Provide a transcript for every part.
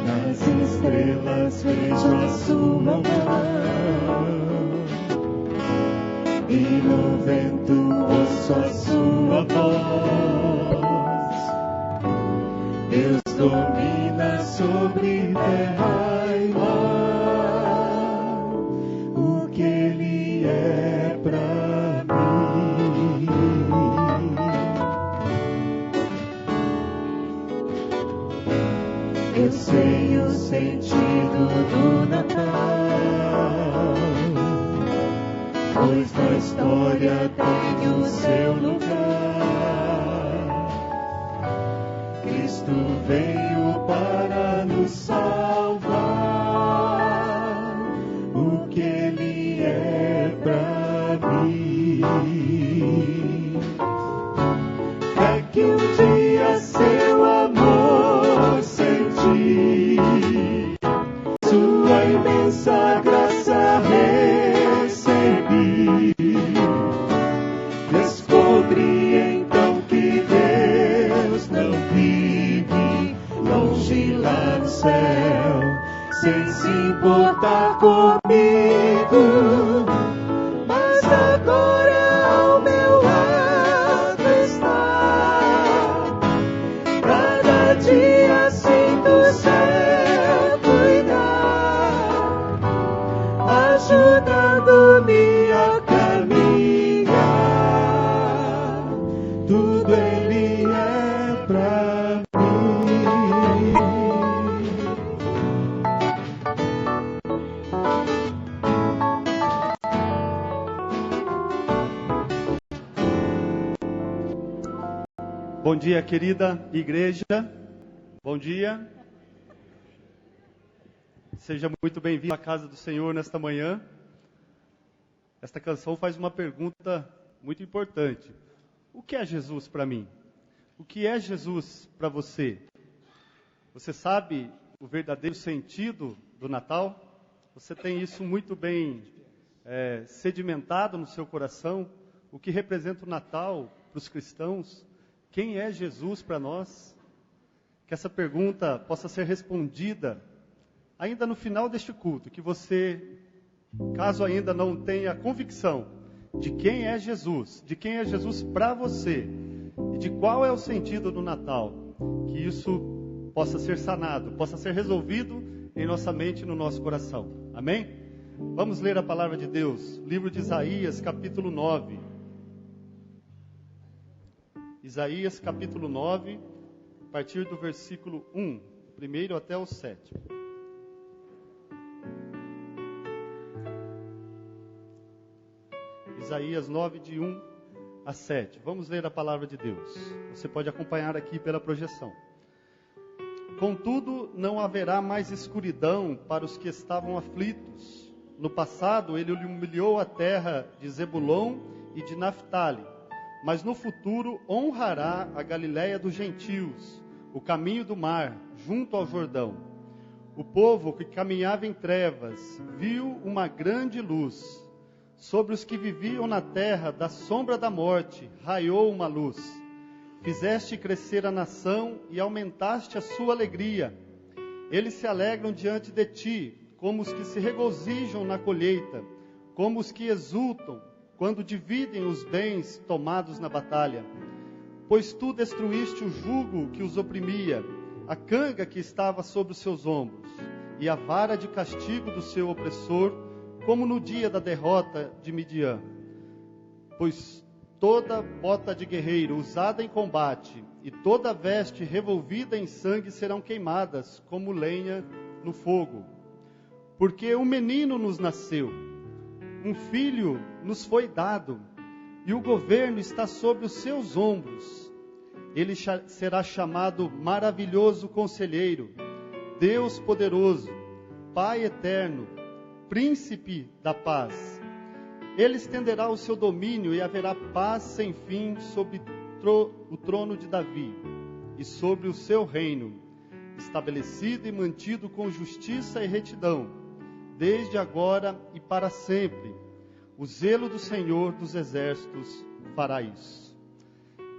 Nas estrelas vejo a sua mão, e no vento ouço a sua voz. Deus domina sobre terra e mar, o que Ele é pra mim. Eu sei o sentido do Natal, pois na história tem o seu lugar. Cristo veio para nos salvar, o que Ele é pra mim. É que um dia seu amor senti, sua imensa graça recebi. Descobri então que Deus não vive longe lá no céu, sem se importar comigo, mas agora ao meu lado está. Cada dia sinto seu cuidar, ajudando-me a caminhar. Tudo Ele é pra mim. Bom dia, querida igreja. Bom dia. Seja muito bem-vindo à casa do Senhor nesta manhã. Esta canção faz uma pergunta muito importante. O que é Jesus para mim? O que é Jesus para você? Você sabe o verdadeiro sentido do Natal? Você tem isso muito bem sedimentado no seu coração? O que representa o Natal para os cristãos? Quem é Jesus para nós? Que essa pergunta possa ser respondida ainda no final deste culto. Que você, caso ainda não tenha convicção de quem é Jesus para você e de qual é o sentido do Natal, que isso possa ser sanado, possa ser resolvido em nossa mente e no nosso coração. Amém? Vamos ler a palavra de Deus, livro de Isaías, capítulo 9. Isaías, capítulo 9, a partir do versículo 1, primeiro até o 7. Isaías 9, de 1 a 7. Vamos ler a palavra de Deus. Você pode acompanhar aqui pela projeção. Contudo, não haverá mais escuridão para os que estavam aflitos. No passado, ele humilhou a terra de Zebulon e de Naftali. Mas no futuro honrará a Galiléia dos gentios, o caminho do mar, junto ao Jordão. O povo que caminhava em trevas viu uma grande luz. Sobre os que viviam na terra da sombra da morte, raiou uma luz. Fizeste crescer a nação e aumentaste a sua alegria. Eles se alegram diante de ti, como os que se regozijam na colheita, como os que exultam quando dividem os bens tomados na batalha. Pois tu destruíste o jugo que os oprimia, a canga que estava sobre os seus ombros, e a vara de castigo do seu opressor, como no dia da derrota de Midian. Pois toda bota de guerreiro usada em combate, e toda veste revolvida em sangue serão queimadas, como lenha no fogo. Porque um menino nos nasceu, um filho nos foi dado, e o governo está sobre os seus ombros. Ele será chamado Maravilhoso Conselheiro, Deus Poderoso, Pai Eterno, Príncipe da Paz. Ele estenderá o seu domínio e haverá paz sem fim sobre o trono de Davi e sobre o seu reino, estabelecido e mantido com justiça e retidão, desde agora e para sempre. O zelo do Senhor dos Exércitos fará isso.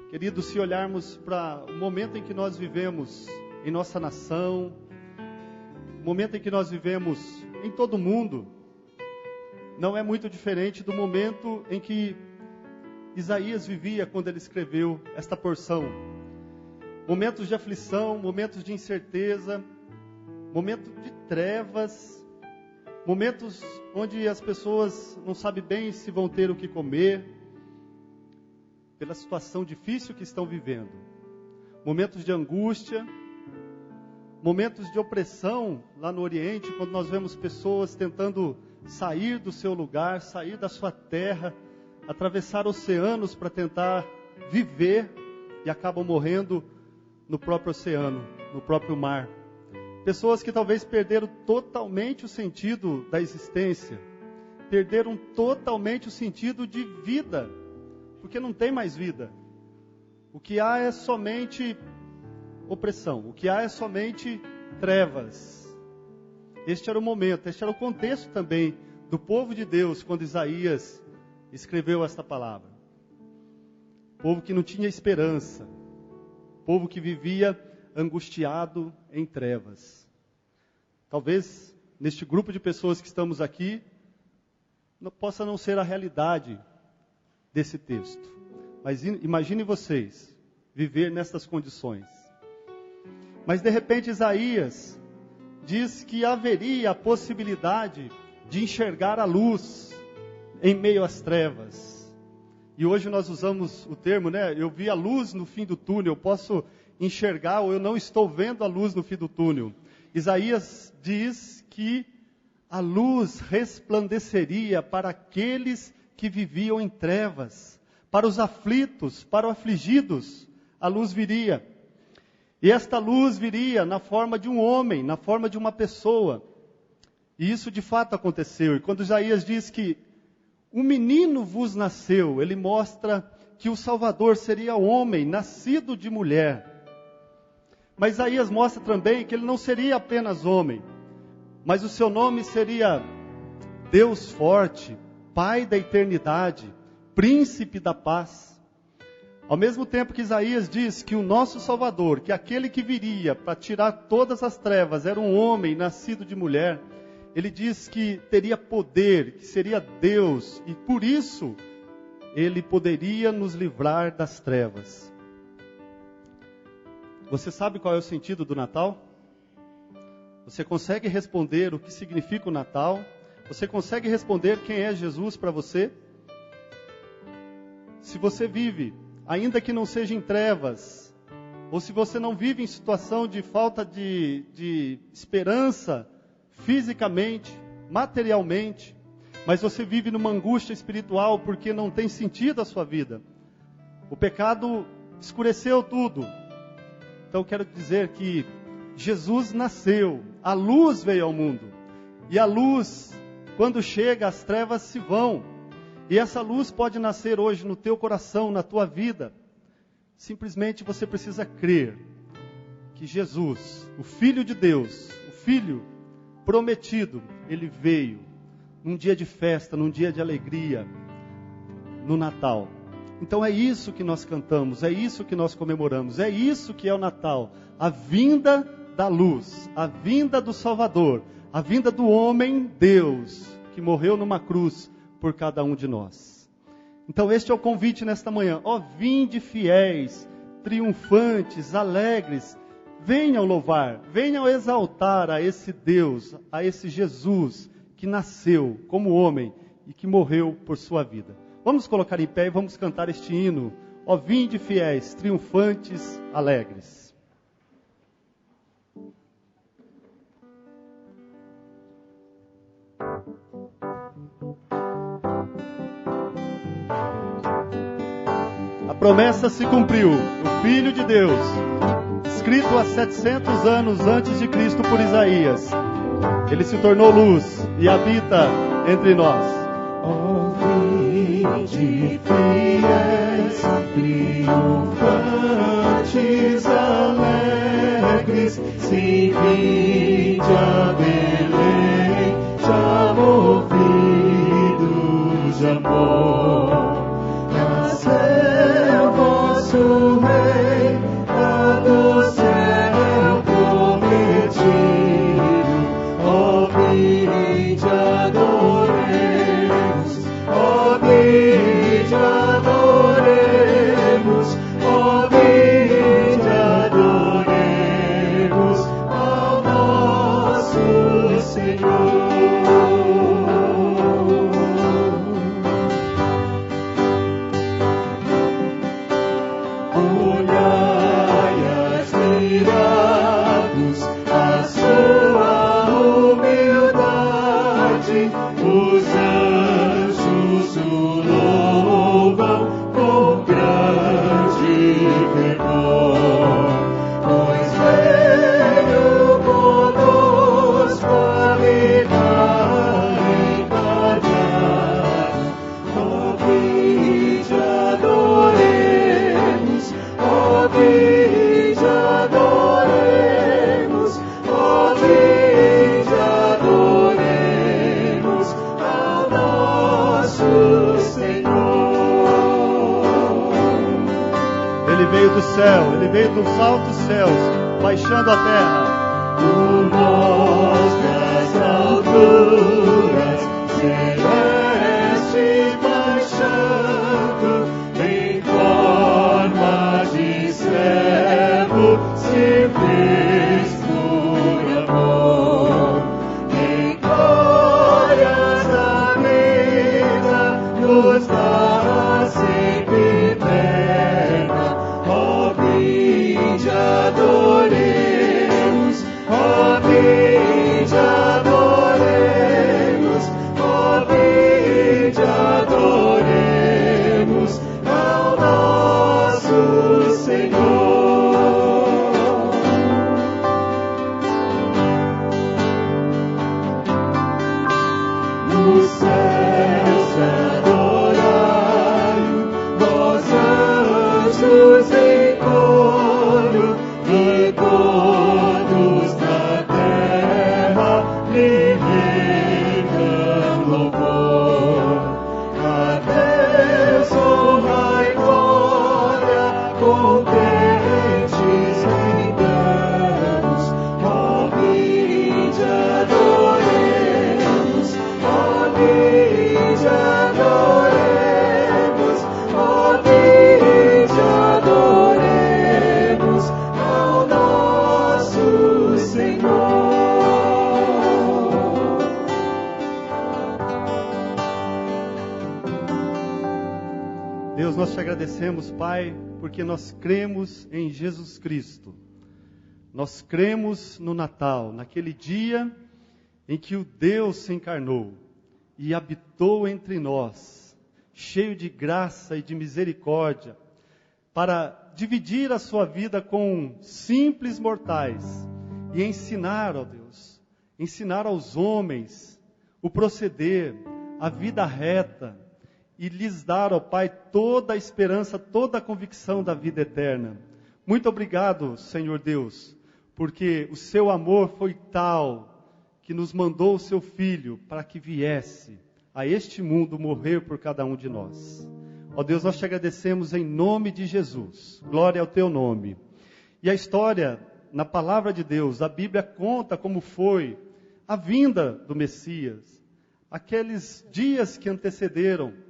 Queridos, se olharmos para o momento em que nós vivemos em nossa nação, momento em que nós vivemos em todo o mundo não é muito diferente do momento em que Isaías vivia quando ele escreveu esta porção. Momentos de aflição, momentos de incerteza, momentos de trevas, momentos onde as pessoas não sabem bem se vão ter o que comer, pela situação difícil que estão vivendo. Momentos de angústia, momentos de opressão lá no Oriente, quando nós vemos pessoas tentando sair do seu lugar, sair da sua terra, atravessar oceanos para tentar viver e acabam morrendo no próprio oceano, no próprio mar. Pessoas que talvez perderam totalmente o sentido da existência, perderam totalmente o sentido de vida, porque não tem mais vida. O que há é somente opressão, o que há é somente trevas. Este era o momento, este era o contexto também do povo de Deus quando Isaías escreveu esta palavra. Povo que não tinha esperança, povo que vivia angustiado em trevas. Talvez neste grupo de pessoas que estamos aqui possa não ser a realidade desse texto, mas imagine vocês viver nessas condições. Mas de repente Isaías diz que haveria a possibilidade de enxergar a luz em meio às trevas. E hoje nós usamos o termo, eu vi a luz no fim do túnel, eu posso enxergar ou eu não estou vendo a luz no fim do túnel. Isaías diz que a luz resplandeceria para aqueles que viviam em trevas, para os aflitos, para os afligidos, a luz viria. E esta luz viria na forma de um homem, na forma de uma pessoa. E isso de fato aconteceu. E quando Isaías diz que um menino vos nasceu, ele mostra que o Salvador seria homem, nascido de mulher. Mas Isaías mostra também que ele não seria apenas homem, mas o seu nome seria Deus forte, Pai da eternidade, Príncipe da paz. Ao mesmo tempo que Isaías diz que o nosso Salvador, que aquele que viria para tirar todas as trevas, era um homem nascido de mulher, ele diz que teria poder, que seria Deus, e por isso ele poderia nos livrar das trevas. Você sabe qual é o sentido do Natal? Você consegue responder o que significa o Natal? Você consegue responder quem é Jesus para você? Se você vive, ainda que não seja em trevas, ou se você não vive em situação de falta de esperança, fisicamente, materialmente, mas você vive numa angústia espiritual porque não tem sentido a sua vida. O pecado escureceu tudo. Então quero dizer que Jesus nasceu, a luz veio ao mundo. E a luz, quando chega, as trevas se vão. E essa luz pode nascer hoje no teu coração, na tua vida. Simplesmente você precisa crer que Jesus, o Filho de Deus, o Filho prometido, ele veio num dia de festa, num dia de alegria, no Natal. Então é isso que nós cantamos, é isso que nós comemoramos, é isso que é o Natal. A vinda da luz, a vinda do Salvador, a vinda do homem Deus, que morreu numa cruz por cada um de nós. Então este é o convite nesta manhã. Vinde fiéis, triunfantes, alegres, venham louvar, venham exaltar a esse Deus, a esse Jesus que nasceu como homem e que morreu por sua vida. Vamos colocar em pé e vamos cantar este hino. Vinde fiéis, triunfantes, alegres. A promessa se cumpriu. O Filho de Deus, escrito há 700 anos antes de Cristo por Isaías, ele se tornou luz e habita entre nós. Vinde fiéis, triunfantes, alegres, sim, vinde a Belém, já movidos de amor. Nasceu vosso Rei, lá do céu prometido, Ele veio dos altos céus, baixando a terra. Tu mostras alturas, celeste baixando, em forma de servo, se fez por amor. Em glórias da vida, nos dá sempre eterna. Vinde adoremos, ó vinde adoremos, ó vinde adoremos ao nosso Senhor. No céu se adorai-o, vós anjos em coro, e todos na terra lhe rendam louvor. A Deus honra e glória, contentes rendamos. Ó vinde adoremos, ó vinde adoremos, ó vinde adoremos ao nosso Senhor. Deus, nós te agradecemos, Pai, porque nós cremos em Jesus Cristo. Nós cremos no Natal, naquele dia em que o Deus se encarnou e habitou entre nós, cheio de graça e de misericórdia, para dividir a sua vida com simples mortais e ensinar, ó Deus, ensinar aos homens o proceder, a vida reta, e lhes dar, ó Pai, toda a esperança, toda a convicção da vida eterna. Muito obrigado, Senhor Deus, porque o seu amor foi tal que nos mandou o seu Filho para que viesse a este mundo morrer por cada um de nós. Ó Deus, nós te agradecemos em nome de Jesus. Glória ao teu nome. E a história, na palavra de Deus, a Bíblia conta como foi a vinda do Messias. Aqueles dias que antecederam,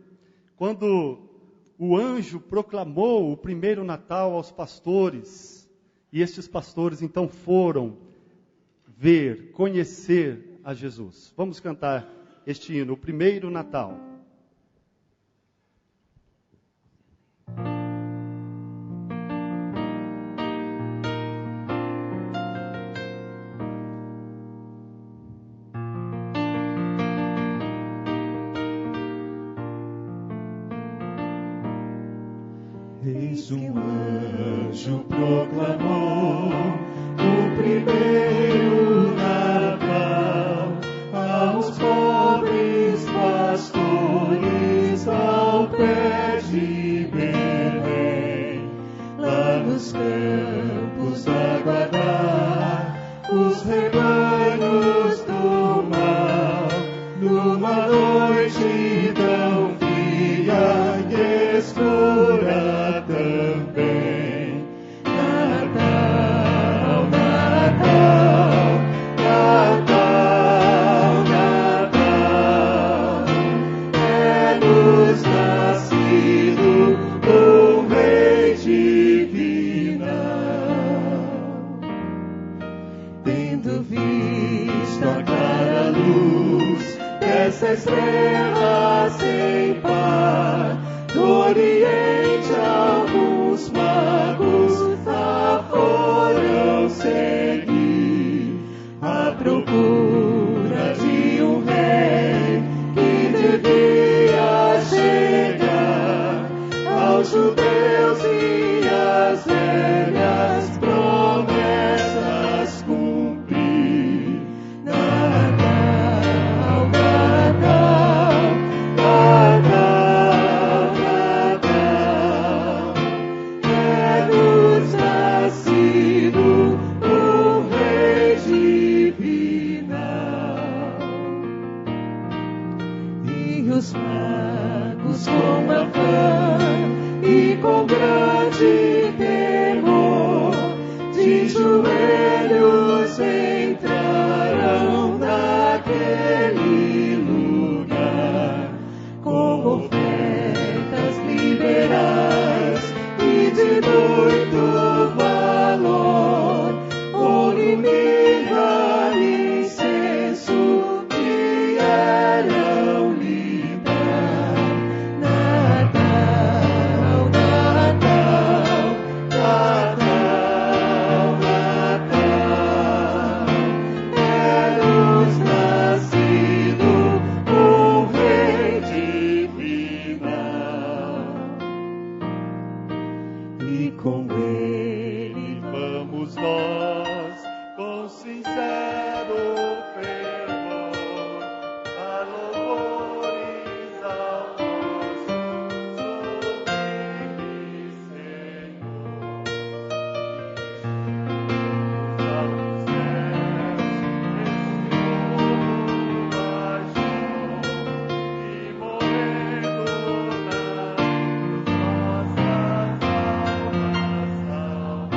quando o anjo proclamou o primeiro Natal aos pastores, e estes pastores então foram ver, conhecer a Jesus. Vamos cantar este hino, o primeiro Natal. Eis um anjo proclamou o primeiro Natal aos pobres pastores ao pé de Belém, lá nos campos aguardar os rebanhos do mal, numa noite tão fria e escura também. Natal, Natal, Natal, Natal, é-nos nascido um Rei divino. Tendo visto a clara luz dessa estrela sem par, do Oriente alguns magos a foram seguir, sincero fervor, a louvores ao nosso sublime Senhor. Aos céus esse povo baixou e morrendo nas nossas almas salvou.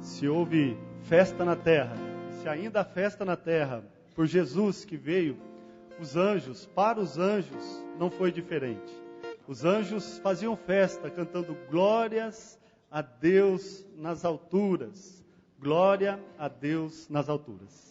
Se houve festa na terra, se ainda há festa na terra, por Jesus que veio, para os anjos não foi diferente. Os anjos faziam festa cantando glórias a Deus nas alturas. Glória a Deus nas alturas.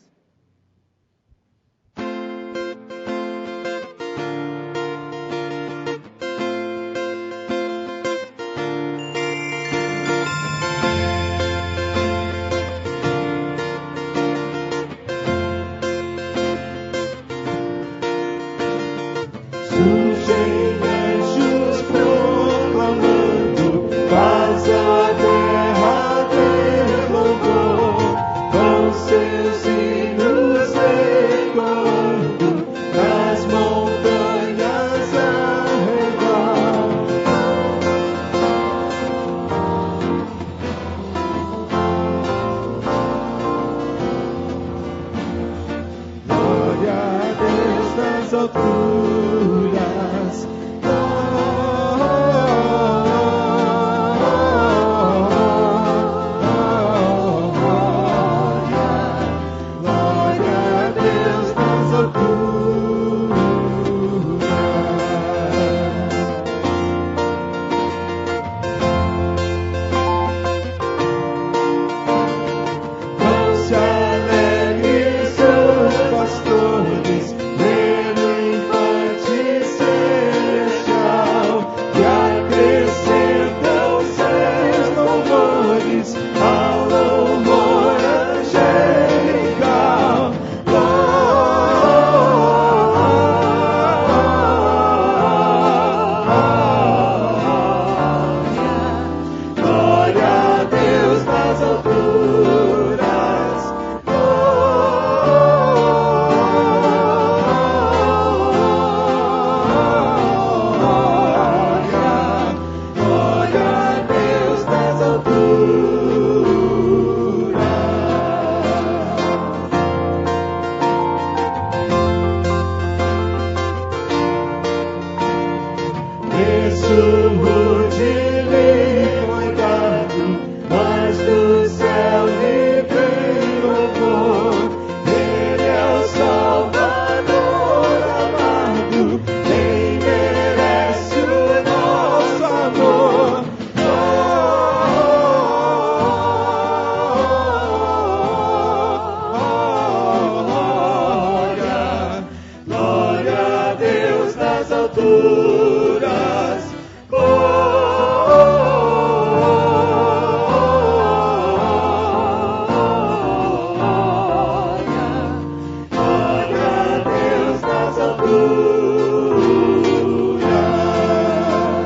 Surgem anjos proclamando, faz a terra ter louvor, com seus hinos ecoando, nas montanhas ao redor. Glória a Deus nas alturas.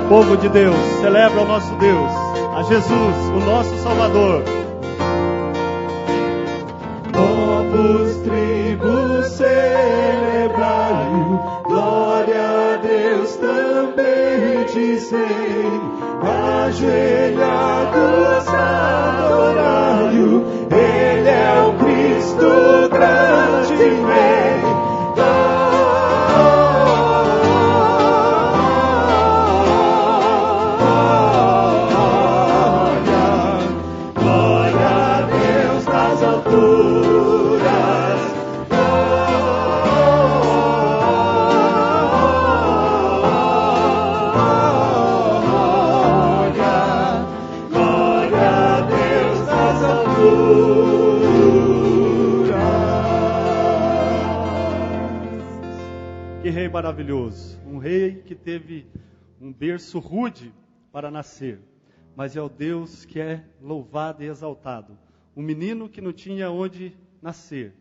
Povo de Deus, celebra o nosso Deus, a Jesus, o nosso Salvador. Povos, tribos, celebrai-o, glória a Deus também dizei, ajoelhados adorai-o, Ele é o Cristo grande Rei. Que rei maravilhoso, um rei que teve um berço rude, para nascer, mas é o Deus que é louvado e exaltado. Um menino que não tinha onde nascer,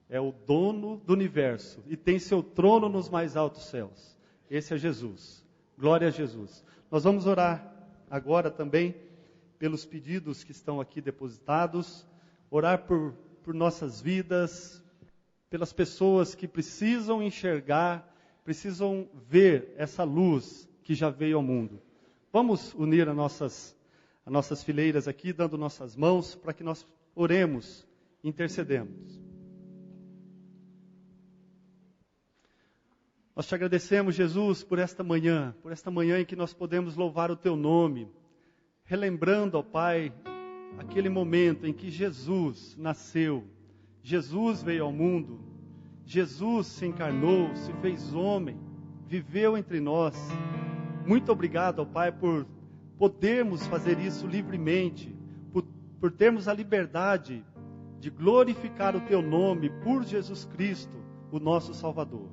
é o dono do universo e tem seu trono nos mais altos céus. Esse é Jesus. Glória a Jesus. Nós vamos orar agora também pelos pedidos que estão aqui depositados, orar por nossas vidas, pelas pessoas que precisam enxergar, precisam ver essa luz que já veio ao mundo. Vamos unir as nossas fileiras aqui, dando nossas mãos, para que nós oremos, intercedemos. Nós te agradecemos, Jesus, por esta manhã em que nós podemos louvar o Teu nome, relembrando, ó Pai, aquele momento em que Jesus nasceu, Jesus veio ao mundo, Jesus se encarnou, se fez homem, viveu entre nós. Muito obrigado, ó Pai, por podermos fazer isso livremente, por termos a liberdade de glorificar o Teu nome por Jesus Cristo, o nosso Salvador.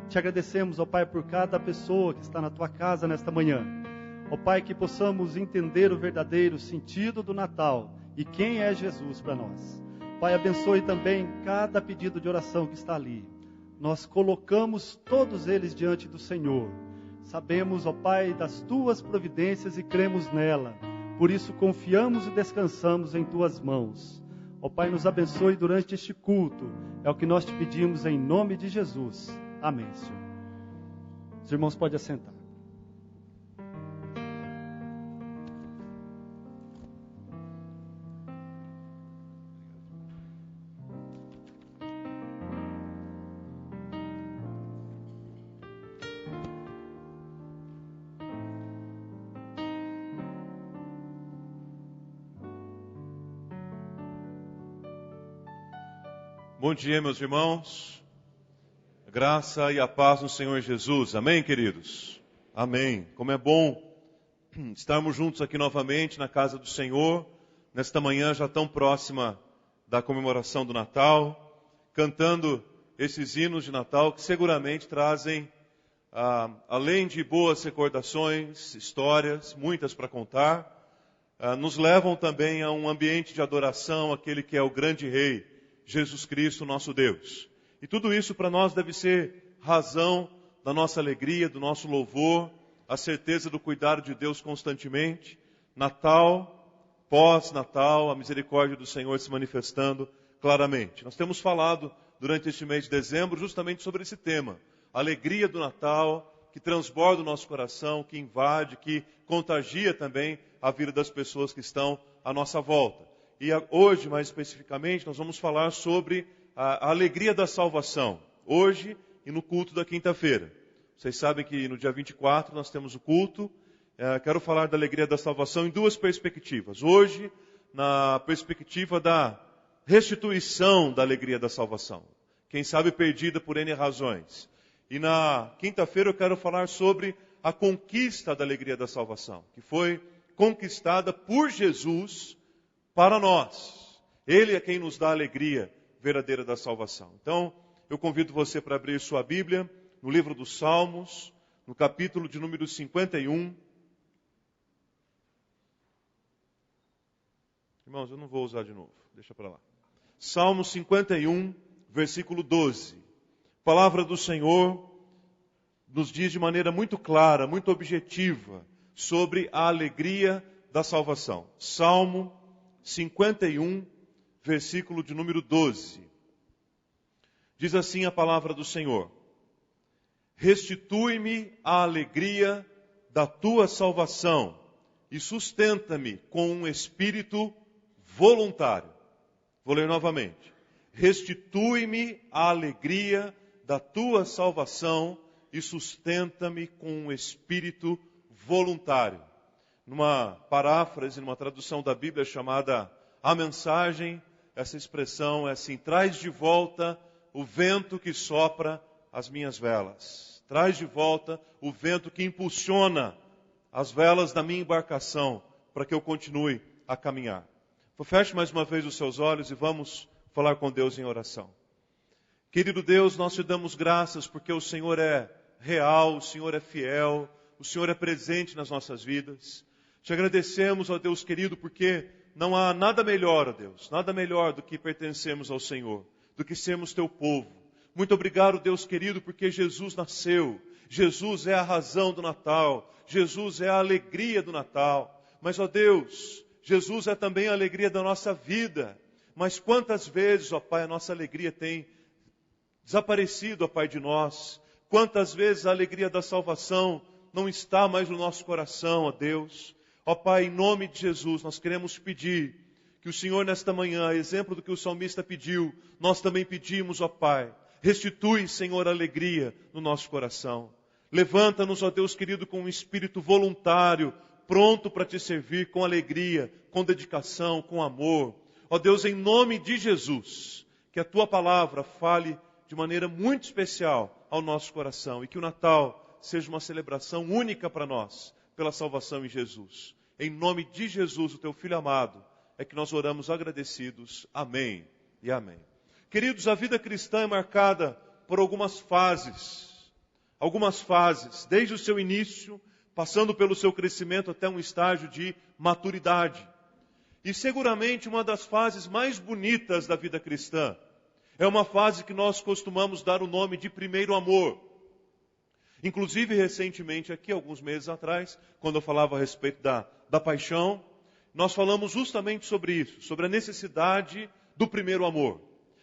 Te agradecemos, ó Pai, por cada pessoa que está na Tua casa nesta manhã. Ó Pai, que possamos entender o verdadeiro sentido do Natal e quem é Jesus para nós. Pai, abençoe também cada pedido de oração que está ali. Nós colocamos todos eles diante do Senhor. Sabemos, ó Pai, das Tuas providências e cremos nela. Por isso confiamos e descansamos em Tuas mãos. Ó Pai, nos abençoe durante este culto. É o que nós te pedimos em nome de Jesus. Amém, Senhor. Os irmãos podem assentar. Bom dia, meus irmãos. A graça e a paz no Senhor Jesus. Amém, queridos? Amém. Como é bom estarmos juntos aqui novamente na casa do Senhor, nesta manhã já tão próxima da comemoração do Natal, cantando esses hinos de Natal que seguramente trazem, além de boas recordações, histórias, muitas para contar, nos levam também a um ambiente de adoração àquele que é o grande Rei, Jesus Cristo, nosso Deus. E tudo isso para nós deve ser razão da nossa alegria, do nosso louvor, a certeza do cuidado de Deus constantemente. Natal, pós-Natal, a misericórdia do Senhor se manifestando claramente. Nós temos falado durante este mês de dezembro justamente sobre esse tema. A alegria do Natal que transborda o nosso coração, que invade, que contagia também a vida das pessoas que estão à nossa volta. E hoje, mais especificamente, nós vamos falar sobre a alegria da salvação, hoje e no culto da quinta-feira. Vocês sabem que no dia 24 nós temos o culto. Quero falar da alegria da salvação em duas perspectivas. Hoje, na perspectiva da restituição da alegria da salvação. Quem sabe perdida por N razões. E na quinta-feira eu quero falar sobre a conquista da alegria da salvação, que foi conquistada por Jesus para nós. Ele é quem nos dá a alegria verdadeira da salvação. Então, eu convido você para abrir sua Bíblia no livro dos Salmos, no capítulo de número 51. Irmãos, eu não vou usar de novo, deixa para lá. Salmo 51, versículo 12. A palavra do Senhor nos diz de maneira muito clara, muito objetiva, sobre a alegria da salvação. Salmo 51, versículo de número 12. Diz assim a palavra do Senhor: restitui-me a alegria da tua salvação e sustenta-me com um espírito voluntário. Vou ler novamente. Restitui-me a alegria da tua salvação e sustenta-me com um espírito voluntário. Numa paráfrase, numa tradução da Bíblia chamada A Mensagem, essa expressão é assim: traz de volta o vento que sopra as minhas velas. Traz de volta o vento que impulsiona as velas da minha embarcação para que eu continue a caminhar. Feche mais uma vez os seus olhos e vamos falar com Deus em oração. Querido Deus, nós te damos graças porque o Senhor é real, o Senhor é fiel, o Senhor é presente nas nossas vidas. Te agradecemos, ó Deus querido, porque não há nada melhor, ó Deus, nada melhor do que pertencermos ao Senhor, do que sermos teu povo. Muito obrigado, Deus querido, porque Jesus nasceu. Jesus é a razão do Natal. Jesus é a alegria do Natal. Mas, ó Deus, Jesus é também a alegria da nossa vida. Mas quantas vezes, ó Pai, a nossa alegria tem desaparecido, ó Pai, de nós. Quantas vezes a alegria da salvação não está mais no nosso coração, ó Deus. Ó Pai, em nome de Jesus, nós queremos pedir que o Senhor nesta manhã, a exemplo do que o salmista pediu, nós também pedimos, ó Pai, restitui, Senhor, a alegria no nosso coração. Levanta-nos, ó Deus querido, com um espírito voluntário, pronto para te servir com alegria, com dedicação, com amor. Ó Deus, em nome de Jesus, que a Tua palavra fale de maneira muito especial ao nosso coração e que o Natal seja uma celebração única para nós, pela salvação em Jesus. Em nome de Jesus, o Teu Filho amado, é que nós oramos agradecidos. Amém e amém. Queridos, a vida cristã é marcada por algumas fases, desde o seu início, passando pelo seu crescimento até um estágio de maturidade. E seguramente uma das fases mais bonitas da vida cristã é uma fase que nós costumamos dar o nome de primeiro amor. Inclusive, recentemente, aqui, alguns meses atrás, quando eu falava a respeito da paixão, nós falamos justamente sobre isso, sobre a necessidade do primeiro amor,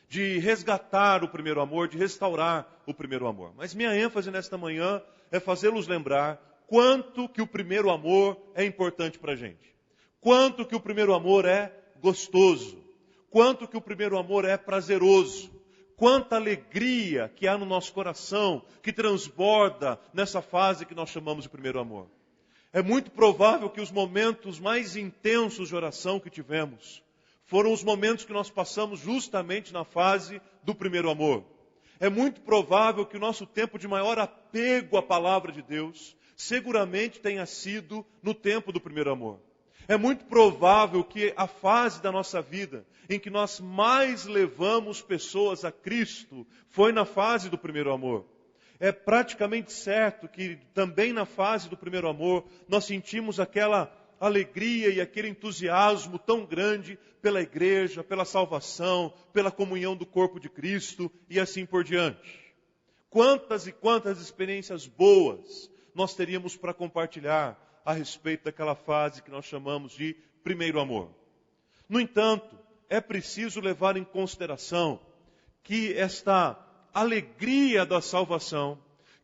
de resgatar o primeiro amor, de restaurar o primeiro amor. Mas minha ênfase nesta manhã é fazê-los lembrar quanto que o primeiro amor é importante para a gente. Quanto que o primeiro amor é gostoso. Quanto que o primeiro amor é prazeroso. Quanta alegria que há no nosso coração, que transborda nessa fase que nós chamamos de primeiro amor. É muito provável que os momentos mais intensos de oração que tivemos foram os momentos que nós passamos justamente na fase do primeiro amor. É muito provável que o nosso tempo de maior apego à palavra de Deus seguramente tenha sido no tempo do primeiro amor. É muito provável que a fase da nossa vida em que nós mais levamos pessoas a Cristo foi na fase do primeiro amor. É praticamente certo que também na fase do primeiro amor nós sentimos aquela alegria e aquele entusiasmo tão grande pela igreja, pela salvação, pela comunhão do corpo de Cristo e assim por diante. Quantas e quantas experiências boas nós teríamos para compartilhar a respeito daquela fase que nós chamamos de primeiro amor. No entanto, é preciso levar em consideração que esta alegria da salvação,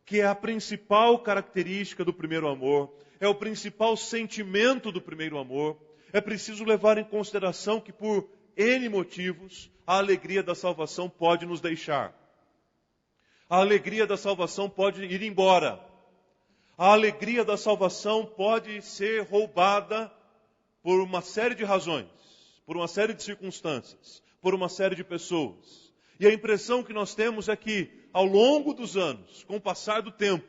que é a principal característica do primeiro amor, é o principal sentimento do primeiro amor, é preciso levar em consideração que por N motivos, a alegria da salvação pode nos deixar. A alegria da salvação pode ir embora. A alegria da salvação pode ser roubada por uma série de razões, por uma série de circunstâncias, por uma série de pessoas. E a impressão que nós temos é que, ao longo dos anos, com o passar do tempo,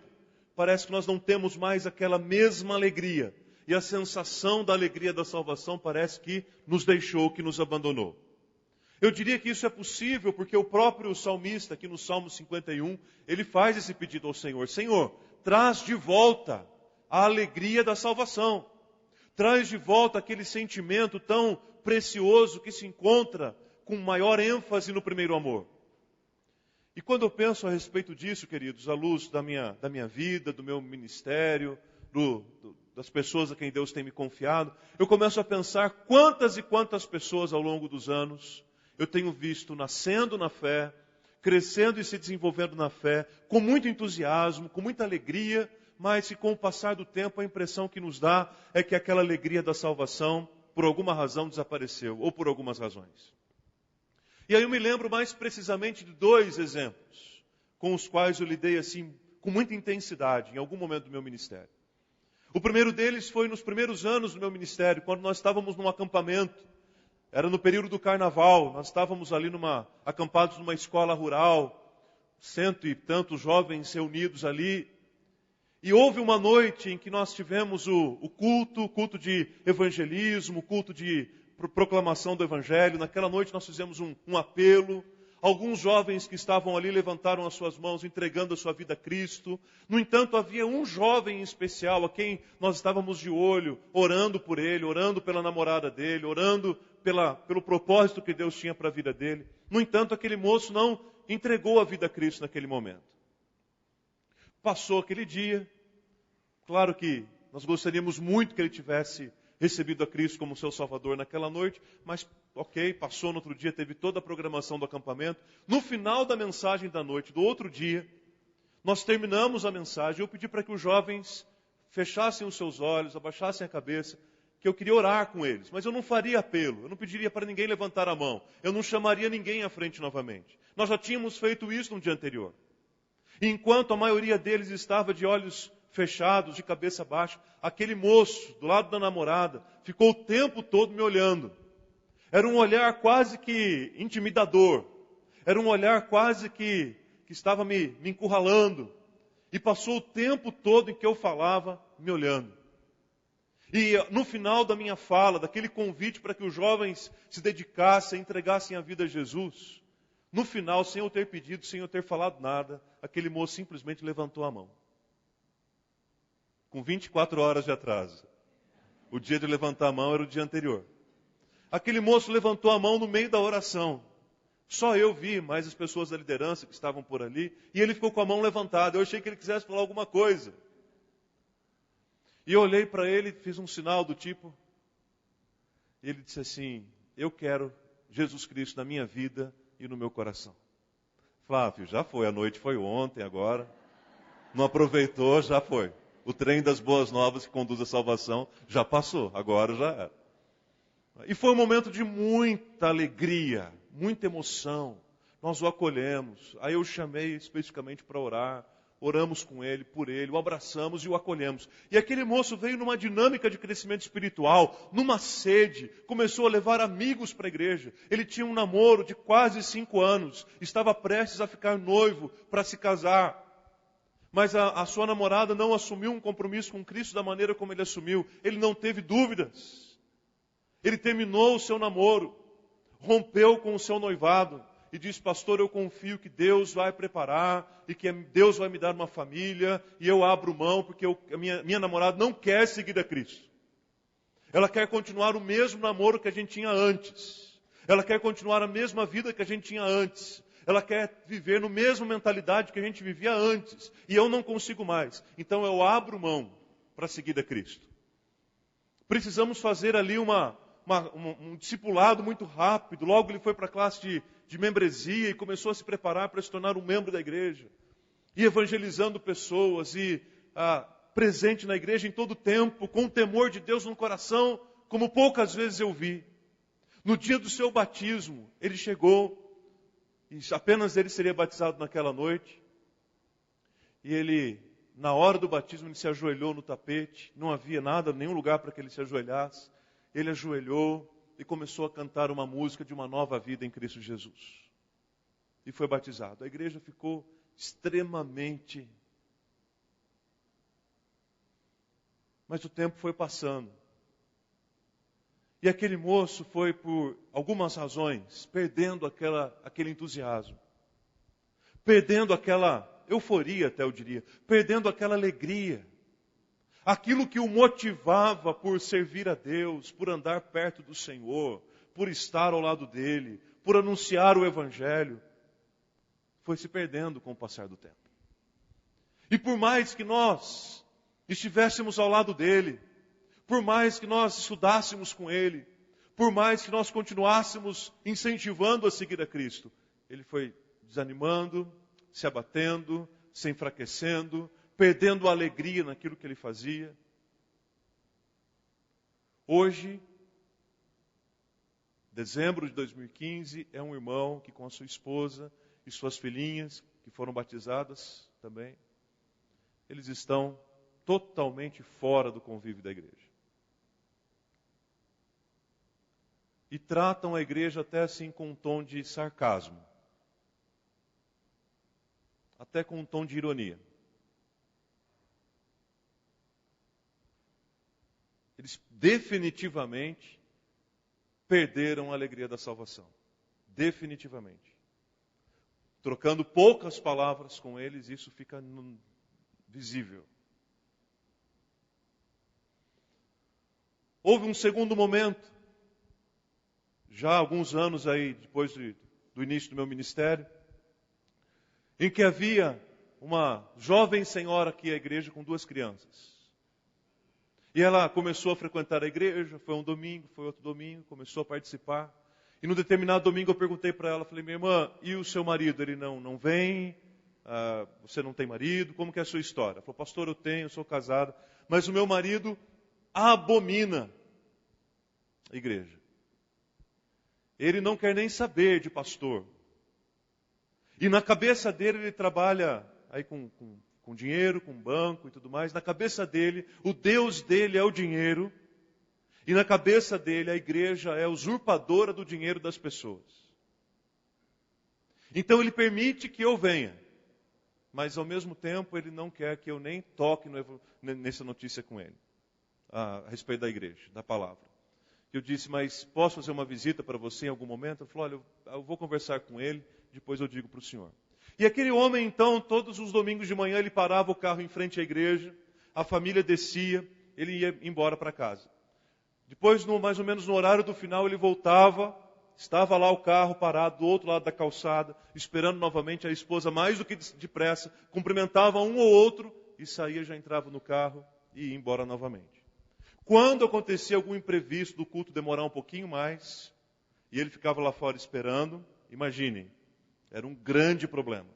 parece que nós não temos mais aquela mesma alegria. E a sensação da alegria da salvação parece que nos deixou, que nos abandonou. Eu diria que isso é possível porque o próprio salmista, aqui no Salmo 51, ele faz esse pedido ao Senhor. Senhor, traz de volta a alegria da salvação. Traz de volta aquele sentimento tão precioso que se encontra com maior ênfase no primeiro amor. E quando eu penso a respeito disso, queridos, à luz da minha vida, do meu ministério, das pessoas a quem Deus tem me confiado, eu começo a pensar quantas e quantas pessoas ao longo dos anos eu tenho visto nascendo na fé, crescendo e se desenvolvendo na fé, com muito entusiasmo, com muita alegria, mas que com o passar do tempo a impressão que nos dá é que aquela alegria da salvação, por alguma razão, desapareceu, ou por algumas razões. E aí eu me lembro mais precisamente de 2 exemplos, com os quais eu lidei assim, com muita intensidade, em algum momento do meu ministério. O primeiro deles foi nos primeiros anos do meu ministério, quando nós estávamos num acampamento. Era no período do carnaval, nós estávamos ali acampados numa escola rural, 100 e tantos jovens reunidos ali. E houve uma noite em que nós tivemos o culto de evangelismo, o culto de proclamação do evangelho. Naquela noite nós fizemos um apelo Alguns jovens que estavam ali levantaram as suas mãos, entregando a sua vida a Cristo. No entanto, havia um jovem em especial, a quem nós estávamos de olho, orando por ele, orando pela namorada dele, orando pelo propósito que Deus tinha para a vida dele. No entanto, aquele moço não entregou a vida a Cristo naquele momento. Passou aquele dia. Claro que nós gostaríamos muito que ele tivesse recebido a Cristo como seu Salvador naquela noite, mas ok, passou no outro dia, teve toda a programação do acampamento. No final da mensagem da noite, do outro dia, nós terminamos a mensagem. Eu pedi para que os jovens fechassem os seus olhos, abaixassem a cabeça, que eu queria orar com eles. Mas eu não faria apelo, eu não pediria para ninguém levantar a mão, eu não chamaria ninguém à frente novamente. Nós já tínhamos feito isso no dia anterior. E enquanto a maioria deles estava de olhos fechados, de cabeça baixa, aquele moço do lado da namorada ficou o tempo todo me olhando. Era um olhar quase que intimidador. Era um olhar quase que estava me encurralando. E passou o tempo todo em que eu falava me olhando. E no final da minha fala, daquele convite para que os jovens se dedicassem, entregassem a vida a Jesus, no final, sem eu ter pedido, sem eu ter falado nada, aquele moço simplesmente levantou a mão. Com 24 horas de atraso. O dia de levantar a mão era o dia anterior. Aquele moço levantou a mão no meio da oração. Só eu vi, mais as pessoas da liderança que estavam por ali, e ele ficou com a mão levantada. Eu achei que ele quisesse falar alguma coisa. E eu olhei para ele, fiz um sinal do tipo, e ele disse assim: eu quero Jesus Cristo na minha vida e no meu coração. Flávio, já foi, a noite foi ontem, agora. Não aproveitou, já foi. O trem das boas novas que conduz à salvação já passou, agora já era. E foi um momento de muita alegria, muita emoção. Nós o acolhemos. Aí eu chamei especificamente para orar. Oramos com ele, por ele, o abraçamos e o acolhemos. E aquele moço veio numa dinâmica de crescimento espiritual, numa sede, começou a levar amigos para a igreja. Ele tinha um namoro de quase 5 anos, estava prestes a ficar noivo para se casar. Mas a sua namorada não assumiu um compromisso com Cristo da maneira como ele assumiu. Ele não teve dúvidas. Ele terminou o seu namoro, rompeu com o seu noivado e disse: pastor, eu confio que Deus vai preparar e que Deus vai me dar uma família e eu abro mão porque a minha namorada não quer seguir a Cristo. Ela quer continuar o mesmo namoro que a gente tinha antes. Ela quer continuar a mesma vida que a gente tinha antes. Ela quer viver na mesma mentalidade que a gente vivia antes. E eu não consigo mais. Então eu abro mão para seguir a Cristo. Precisamos fazer ali um discipulado muito rápido. Logo ele foi para a classe de membresia e começou a se preparar para se tornar um membro da igreja. E evangelizando pessoas e presente na igreja em todo o tempo, com o temor de Deus no coração, como poucas vezes eu vi. No dia do seu batismo, ele chegou. E apenas ele seria batizado naquela noite. E ele, na hora do batismo, ele se ajoelhou no tapete. Não havia nada, nenhum lugar para que ele se ajoelhasse. Ele ajoelhou e começou a cantar uma música de uma nova vida em Cristo Jesus. E foi batizado. A igreja ficou extremamente... Mas o tempo foi passando. E aquele moço foi, por algumas razões, perdendo aquele entusiasmo. Perdendo aquela euforia, até eu diria. Perdendo aquela alegria. Aquilo que o motivava por servir a Deus, por andar perto do Senhor, por estar ao lado dele, por anunciar o Evangelho, foi se perdendo com o passar do tempo. E por mais que nós estivéssemos ao lado dele, por mais que nós estudássemos com ele, por mais que nós continuássemos incentivando a seguir a Cristo, ele foi desanimando, se abatendo, se enfraquecendo, perdendo a alegria naquilo que ele fazia. Hoje, dezembro de 2015, é um irmão que com a sua esposa e suas filhinhas, que foram batizadas também, eles estão totalmente fora do convívio da igreja. E tratam a igreja até assim com um tom de sarcasmo. Até com um tom de ironia. Eles definitivamente perderam a alegria da salvação. Definitivamente. trocando poucas palavras com eles, isso fica visível. Houve um segundo momento, já há alguns anos aí, depois do início do meu ministério, em que havia uma jovem senhora aqui à igreja com 2 crianças. E ela começou a frequentar a igreja, foi um domingo, foi outro domingo, começou a participar. E num determinado domingo eu perguntei para ela, falei, minha irmã, e o seu marido, ele não vem? Você não tem marido? Como que é a sua história? Ela falou, pastor, eu sou casada, mas o meu marido abomina a igreja. Ele não quer nem saber de pastor. E na cabeça dele ele trabalha aí com dinheiro, com banco e tudo mais. Na cabeça dele, o Deus dele é o dinheiro. E na cabeça dele, a igreja é usurpadora do dinheiro das pessoas. Então ele permite que eu venha. Mas ao mesmo tempo, ele não quer que eu nem toque nessa notícia com ele. A respeito da igreja, da palavra. Eu disse, mas posso fazer uma visita para você em algum momento? Ele falou, olha, eu vou conversar com ele, depois eu digo para o senhor. E aquele homem, então, todos os domingos de manhã, ele parava o carro em frente à igreja, a família descia, ele ia embora para casa. Depois, mais ou menos no horário do final, ele voltava, estava lá o carro parado do outro lado da calçada, esperando novamente a esposa mais do que depressa, cumprimentava um ou outro e saía, já entrava no carro e ia embora novamente. Quando acontecia algum imprevisto do culto demorar um pouquinho mais, e ele ficava lá fora esperando, imaginem, era um grande problema.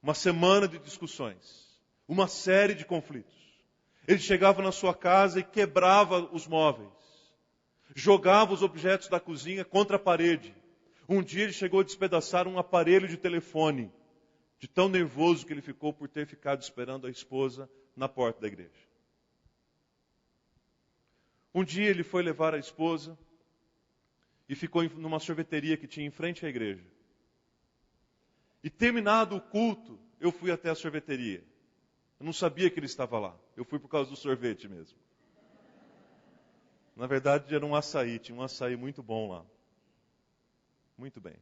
Uma semana de discussões, uma série de conflitos. Ele chegava na sua casa e quebrava os móveis, jogava os objetos da cozinha contra a parede. Um dia ele chegou a despedaçar um aparelho de telefone, de tão nervoso que ele ficou por ter ficado esperando a esposa na porta da igreja. Um dia ele foi levar a esposa e ficou numa sorveteria que tinha em frente à igreja. E terminado o culto, eu fui até a sorveteria. Eu não sabia que ele estava lá. Eu fui por causa do sorvete mesmo. Na verdade, era um açaí. Tinha um açaí muito bom lá. Muito bem.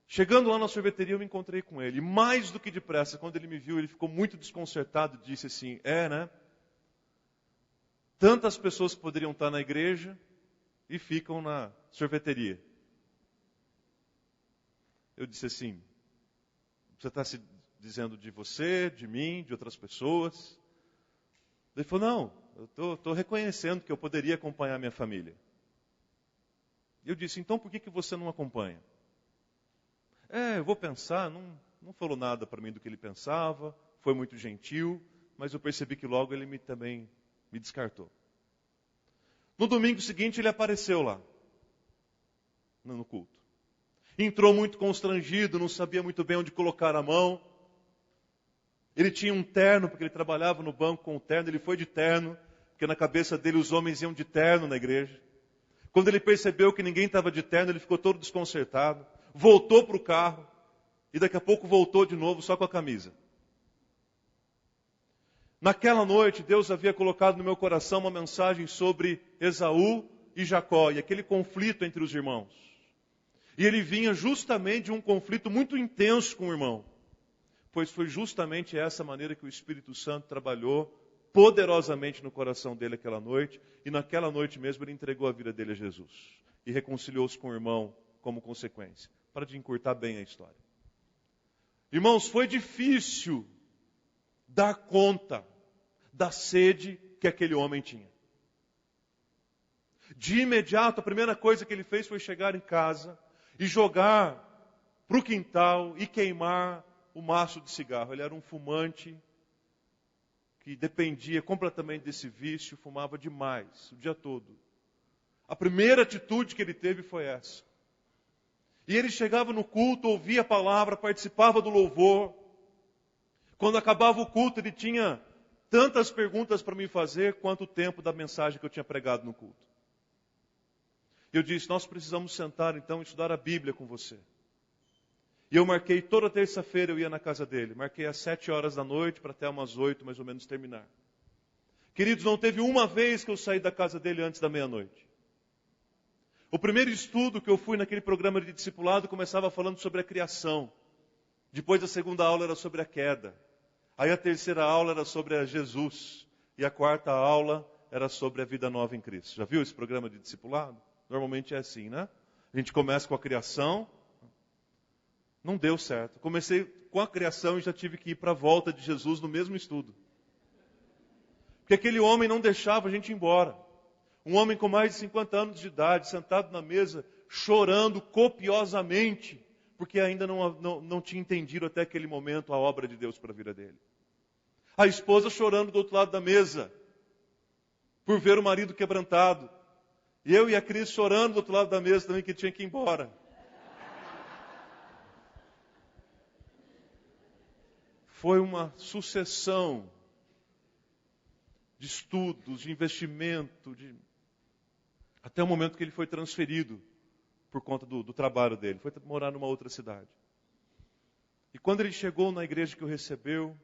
Chegando lá na sorveteria, eu me encontrei com ele. E mais do que depressa, quando ele me viu, ele ficou muito desconcertado e disse assim, né? Tantas pessoas que poderiam estar na igreja e ficam na sorveteria. Eu disse assim, você está se dizendo de você, de mim, de outras pessoas? Ele falou, não, eu estou reconhecendo que eu poderia acompanhar minha família. Eu disse, então por que você não acompanha? Eu vou pensar, não falou nada para mim do que ele pensava, foi muito gentil, mas eu percebi que logo ele também me descartou. No domingo seguinte ele apareceu lá, no culto. Entrou muito constrangido, não sabia muito bem onde colocar a mão. Ele tinha um terno, porque ele trabalhava no banco com o terno, ele foi de terno, porque na cabeça dele os homens iam de terno na igreja. Quando ele percebeu que ninguém estava de terno, ele ficou todo desconcertado, voltou para o carro, e daqui a pouco voltou de novo só com a camisa. Naquela noite, Deus havia colocado no meu coração uma mensagem sobre Esaú e Jacó, e aquele conflito entre os irmãos. E ele vinha justamente de um conflito muito intenso com o irmão. Pois foi justamente essa maneira que o Espírito Santo trabalhou poderosamente no coração dele aquela noite. E naquela noite mesmo ele entregou a vida dele a Jesus. E reconciliou-se com o irmão como consequência. Para de encurtar bem a história. Irmãos, foi difícil dar conta da sede que aquele homem tinha. De imediato, a primeira coisa que ele fez foi chegar em casa e jogar para o quintal e queimar o maço de cigarro. Ele era um fumante que dependia completamente desse vício, fumava demais, o dia todo. A primeira atitude que ele teve foi essa. E ele chegava no culto, ouvia a palavra, participava do louvor. Quando acabava o culto, ele tinha tantas perguntas para me fazer quanto o tempo da mensagem que eu tinha pregado no culto. Eu disse, nós precisamos sentar então e estudar a Bíblia com você. E eu marquei, toda terça-feira eu ia na casa dele. Marquei às 7 horas da noite para até umas 8 mais ou menos terminar. Queridos, não teve uma vez que eu saí da casa dele antes da meia-noite. O primeiro estudo que eu fui naquele programa de discipulado começava falando sobre a criação. Depois a segunda aula era sobre a queda. Aí a terceira aula era sobre Jesus. E a quarta aula era sobre a vida nova em Cristo. Já viu esse programa de discipulado? Normalmente é assim, né? A gente começa com a criação. Não deu certo. Comecei com a criação e já tive que ir para a volta de Jesus no mesmo estudo. Porque aquele homem não deixava a gente ir embora. Um homem com mais de 50 anos de idade, sentado na mesa, chorando copiosamente, porque ainda não tinha entendido até aquele momento a obra de Deus para a vida dele. A esposa chorando do outro lado da mesa, por ver o marido quebrantado. E eu e a Cris chorando do outro lado da mesa também, que tinha que ir embora. Foi uma sucessão de estudos, de investimento, até o momento que ele foi transferido por conta do trabalho dele. Foi morar numa outra cidade. E quando ele chegou na igreja que o recebeu,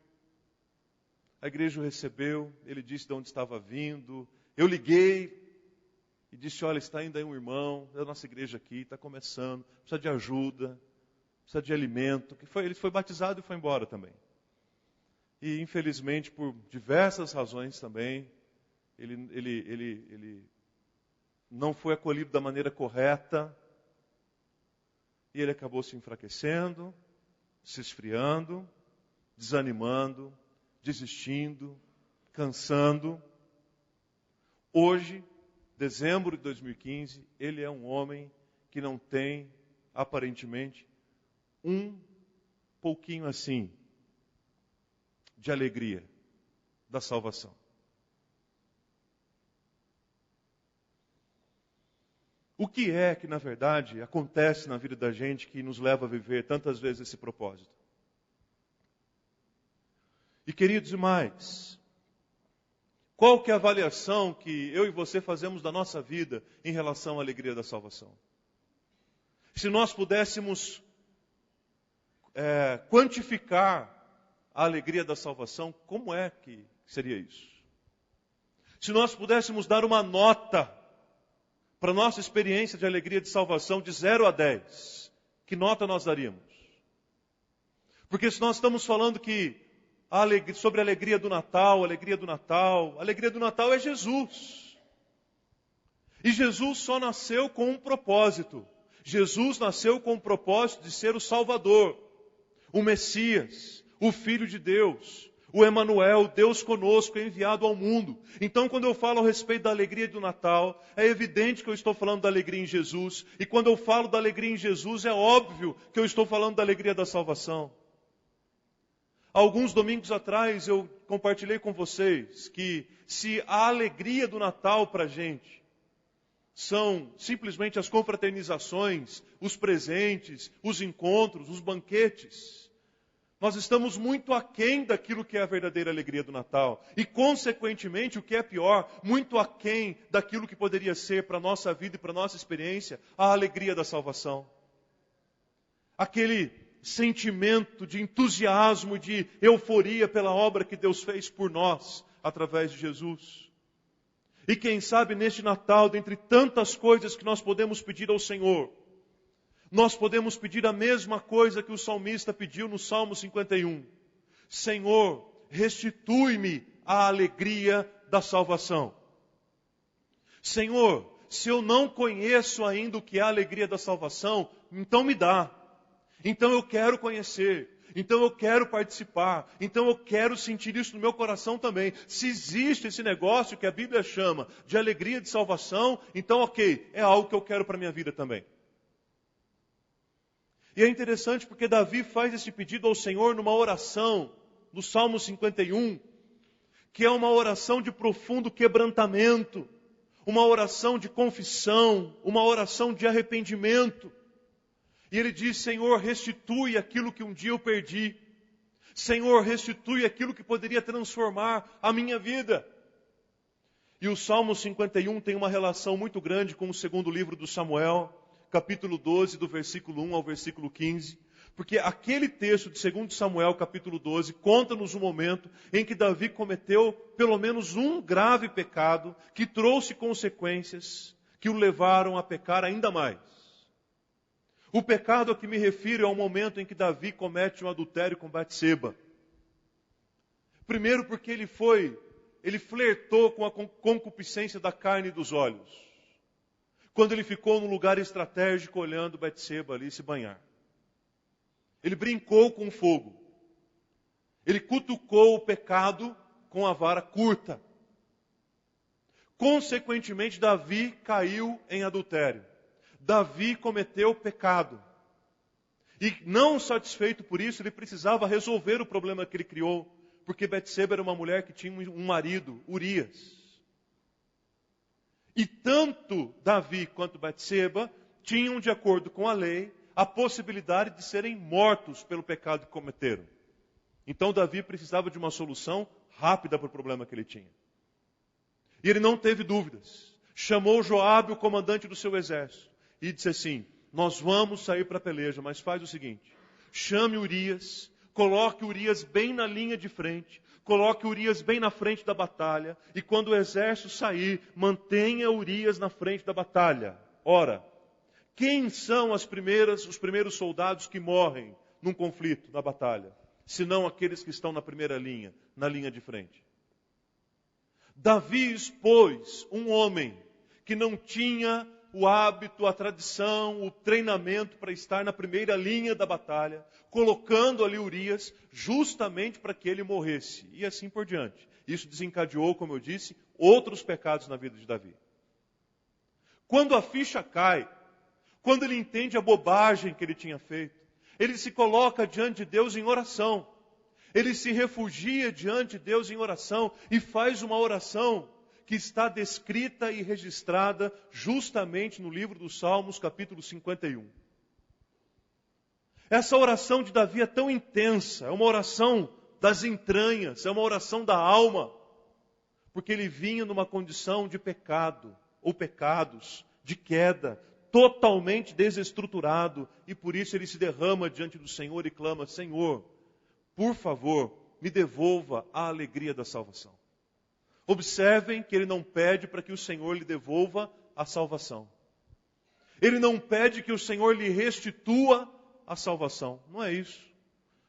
a igreja o recebeu, ele disse de onde estava vindo. Eu liguei e disse, olha, está indo aí um irmão da nossa igreja aqui, está começando, precisa de ajuda, precisa de alimento. Ele foi batizado e foi embora também. E infelizmente, por diversas razões também, ele não foi acolhido da maneira correta. E ele acabou se enfraquecendo, se esfriando, desanimando, desistindo, cansando. Hoje, dezembro de 2015, ele é um homem que não tem, aparentemente, um pouquinho assim de alegria da salvação. O que é que, na verdade, acontece na vida da gente que nos leva a viver tantas vezes esse propósito? E, queridos irmãos, qual que é a avaliação que eu e você fazemos da nossa vida em relação à alegria da salvação? Se nós pudéssemos quantificar a alegria da salvação, como é que seria isso? Se nós pudéssemos dar uma nota para a nossa experiência de alegria de salvação de 0 a 10, que nota nós daríamos? Porque se nós estamos falando que sobre a alegria do Natal, a alegria do Natal é Jesus. E Jesus só nasceu com um propósito. Jesus nasceu com o propósito de ser o Salvador, o Messias, o Filho de Deus, o Emanuel, Deus conosco, enviado ao mundo. Então, quando eu falo a respeito da alegria do Natal, é evidente que eu estou falando da alegria em Jesus. E quando eu falo da alegria em Jesus, é óbvio que eu estou falando da alegria da salvação. Alguns domingos atrás, eu compartilhei com vocês que se a alegria do Natal para a gente são simplesmente as confraternizações, os presentes, os encontros, os banquetes, nós estamos muito aquém daquilo que é a verdadeira alegria do Natal. E, consequentemente, o que é pior, muito aquém daquilo que poderia ser para a nossa vida e para a nossa experiência, a alegria da salvação. Aquele sentimento de entusiasmo, de euforia pela obra que Deus fez por nós, através de Jesus. E quem sabe neste Natal, dentre tantas coisas que nós podemos pedir ao Senhor, nós podemos pedir a mesma coisa que o salmista pediu no Salmo 51. Senhor, restitui-me a alegria da salvação. Senhor, se eu não conheço ainda o que é a alegria da salvação, então me dá. Então eu quero conhecer. Então eu quero participar. Então eu quero sentir isso no meu coração também. Se existe esse negócio que a Bíblia chama de alegria de salvação, então ok, é algo que eu quero para a minha vida também. E é interessante porque Davi faz esse pedido ao Senhor numa oração, no Salmo 51, que é uma oração de profundo quebrantamento, uma oração de confissão, uma oração de arrependimento. E ele diz, Senhor, restitui aquilo que um dia eu perdi. Senhor, restitui aquilo que poderia transformar a minha vida. E o Salmo 51 tem uma relação muito grande com o segundo livro do Samuel, capítulo 12, do versículo 1 ao versículo 15. Porque aquele texto de 2 Samuel, capítulo 12, conta-nos um momento em que Davi cometeu pelo menos um grave pecado que trouxe consequências, que o levaram a pecar ainda mais. O pecado a que me refiro é o momento em que Davi comete um adultério com Batseba. Primeiro porque ele flertou com a concupiscência da carne e dos olhos. Quando ele ficou num lugar estratégico olhando Batseba ali se banhar. Ele brincou com o fogo. Ele cutucou o pecado com a vara curta. Consequentemente, Davi caiu em adultério. Davi cometeu pecado. E não satisfeito por isso, ele precisava resolver o problema que ele criou. Porque Batseba era uma mulher que tinha um marido, Urias. E tanto Davi quanto Batseba tinham, de acordo com a lei, a possibilidade de serem mortos pelo pecado que cometeram. Então Davi precisava de uma solução rápida para o problema que ele tinha. E ele não teve dúvidas. Chamou Joabe, o comandante do seu exército, e disse assim: nós vamos sair para a peleja, mas faz o seguinte: chame Urias, coloque Urias bem na linha de frente, coloque Urias bem na frente da batalha, e quando o exército sair, mantenha Urias na frente da batalha. Ora, quem são os primeiros soldados que morrem num conflito, na batalha? Senão aqueles que estão na primeira linha, na linha de frente. Davi expôs um homem que não tinha o hábito, a tradição, o treinamento para estar na primeira linha da batalha, colocando ali Urias justamente para que ele morresse. E assim por diante. Isso desencadeou, como eu disse, outros pecados na vida de Davi. Quando a ficha cai, quando ele entende a bobagem que ele tinha feito, ele se coloca diante de Deus em oração. Ele se refugia diante de Deus em oração e faz uma oração que está descrita e registrada justamente no livro dos Salmos, capítulo 51. Essa oração de Davi é tão intensa, é uma oração das entranhas, é uma oração da alma, porque ele vinha numa condição de pecado, ou pecados, de queda, totalmente desestruturado, e por isso ele se derrama diante do Senhor e clama: Senhor, por favor, me devolva a alegria da salvação. Observem que ele não pede para que o Senhor lhe devolva a salvação. Ele não pede que o Senhor lhe restitua a salvação. Não é isso.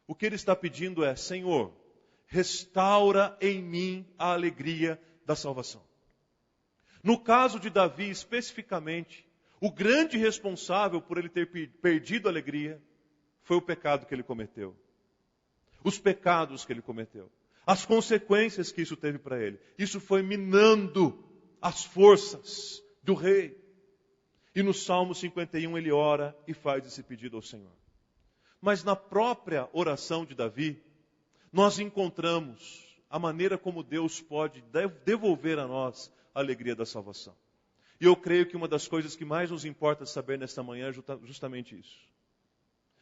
O que ele está pedindo é: Senhor, restaura em mim a alegria da salvação. No caso de Davi, especificamente, o grande responsável por ele ter perdido a alegria foi o pecado que ele cometeu. Os pecados que ele cometeu. As consequências que isso teve para ele. Isso foi minando as forças do rei. E no Salmo 51 ele ora e faz esse pedido ao Senhor. Mas na própria oração de Davi, nós encontramos a maneira como Deus pode devolver a nós a alegria da salvação. E eu creio que uma das coisas que mais nos importa saber nesta manhã é justamente isso.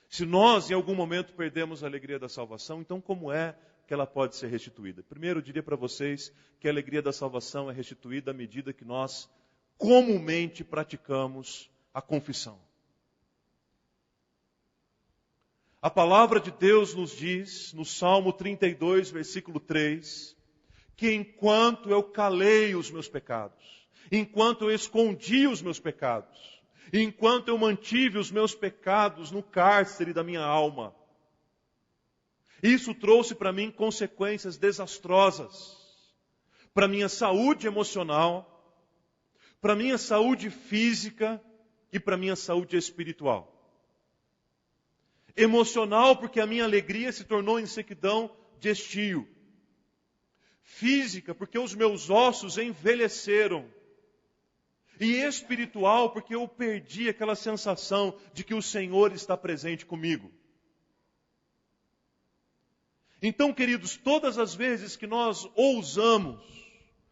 Se nós em algum momento perdemos a alegria da salvação, então como é que ela pode ser restituída? Primeiro eu diria para vocês que a alegria da salvação é restituída à medida que nós comumente praticamos a confissão. A palavra de Deus nos diz, no Salmo 32, versículo 3, que enquanto eu calei os meus pecados, enquanto eu escondi os meus pecados, enquanto eu mantive os meus pecados no cárcere da minha alma, isso trouxe para mim consequências desastrosas, para minha saúde emocional, para minha saúde física e para minha saúde espiritual. Emocional, porque a minha alegria se tornou em sequidão de estio. Física, porque os meus ossos envelheceram. E espiritual, porque eu perdi aquela sensação de que o Senhor está presente comigo. Então, queridos, todas as vezes que nós ousamos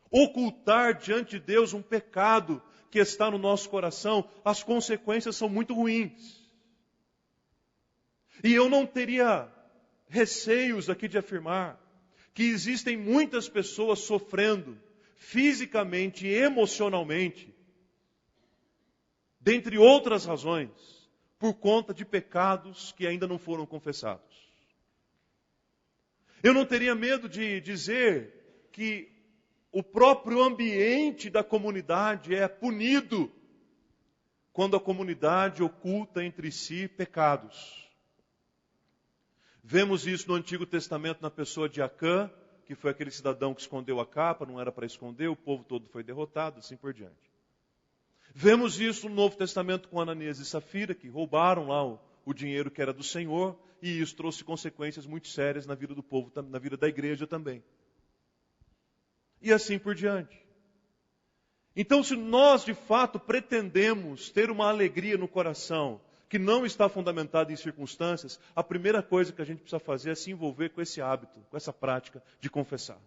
ocultar diante de Deus um pecado que está no nosso coração, as consequências são muito ruins. E eu não teria receios aqui de afirmar que existem muitas pessoas sofrendo fisicamente e emocionalmente, dentre outras razões, por conta de pecados que ainda não foram confessados. Eu não teria medo de dizer que o próprio ambiente da comunidade é punido quando a comunidade oculta entre si pecados. Vemos isso no Antigo Testamento na pessoa de Acã, que foi aquele cidadão que escondeu a capa, não era para esconder, o povo todo foi derrotado, assim por diante. Vemos isso no Novo Testamento com Ananias e Safira, que roubaram lá o dinheiro que era do Senhor, e isso trouxe consequências muito sérias na vida do povo, na vida da igreja também. E assim por diante. Então, se nós de fato pretendemos ter uma alegria no coração, que não está fundamentada em circunstâncias, a primeira coisa que a gente precisa fazer é se envolver com esse hábito, com essa prática de confessar.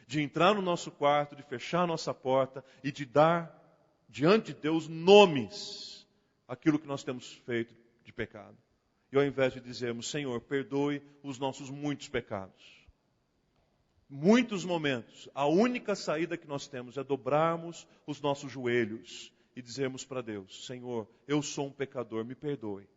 De entrar no nosso quarto, de fechar a nossa porta e de dar diante de Deus nomes àquilo que nós temos feito de pecado. E ao invés de dizermos, Senhor, perdoe os nossos muitos pecados. Muitos momentos, a única saída que nós temos é dobrarmos os nossos joelhos e dizermos para Deus, Senhor, eu sou um pecador, me perdoe.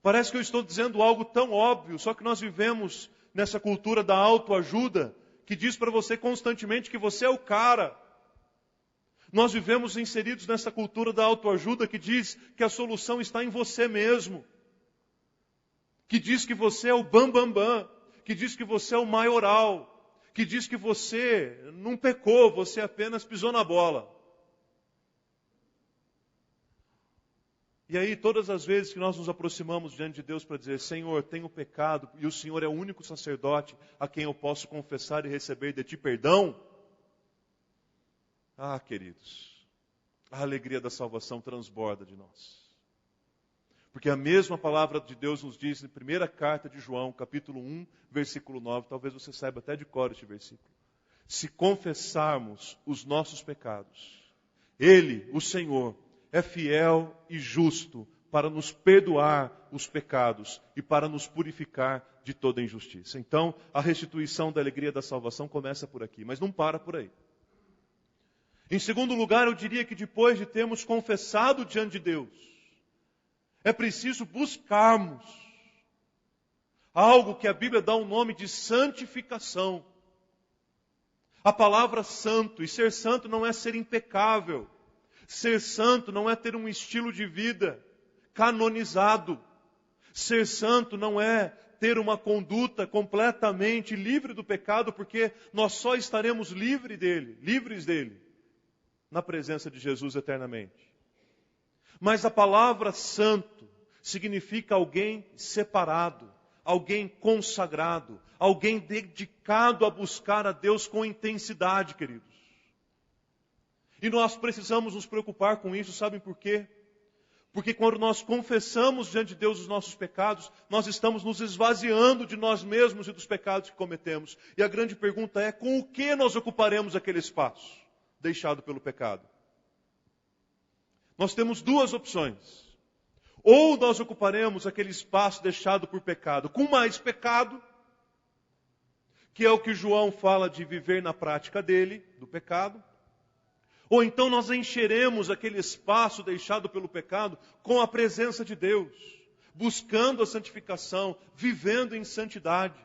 Parece que eu estou dizendo algo tão óbvio, só que nós vivemos nessa cultura da autoajuda, que diz para você constantemente que você é o cara. Nós vivemos inseridos nessa cultura da autoajuda que diz que a solução está em você mesmo. Que diz que você é o bam. Que diz que você é o maioral. Que diz que você não pecou, você apenas pisou na bola. E aí, todas as vezes que nós nos aproximamos diante de Deus para dizer, Senhor, tenho pecado, e o Senhor é o único sacerdote a quem eu posso confessar e receber de Ti perdão. Ah, queridos, a alegria da salvação transborda de nós. Porque a mesma palavra de Deus nos diz na primeira carta de João, capítulo 1, versículo 9, talvez você saiba até de cor este versículo. Se confessarmos os nossos pecados, Ele, o Senhor, é fiel e justo para nos perdoar os pecados e para nos purificar de toda injustiça. Então, a restituição da alegria da salvação começa por aqui, mas não para por aí. Em segundo lugar, eu diria que depois de termos confessado diante de Deus, é preciso buscarmos algo que a Bíblia dá o nome de santificação. A palavra santo, e ser santo não é ser impecável. Ser santo não é ter um estilo de vida canonizado. Ser santo não é ter uma conduta completamente livre do pecado, porque nós só estaremos livres dele, na presença de Jesus eternamente. Mas a palavra santo significa alguém separado, alguém consagrado, alguém dedicado a buscar a Deus com intensidade, queridos. E nós precisamos nos preocupar com isso, sabem por quê? Porque quando nós confessamos diante de Deus os nossos pecados, nós estamos nos esvaziando de nós mesmos e dos pecados que cometemos. E a grande pergunta é, com o que nós ocuparemos aquele espaço deixado pelo pecado? Nós temos duas opções. Ou nós ocuparemos aquele espaço deixado por pecado com mais pecado, que é o que João fala de viver na prática dele, do pecado. Ou então nós encheremos aquele espaço deixado pelo pecado com a presença de Deus, buscando a santificação, vivendo em santidade,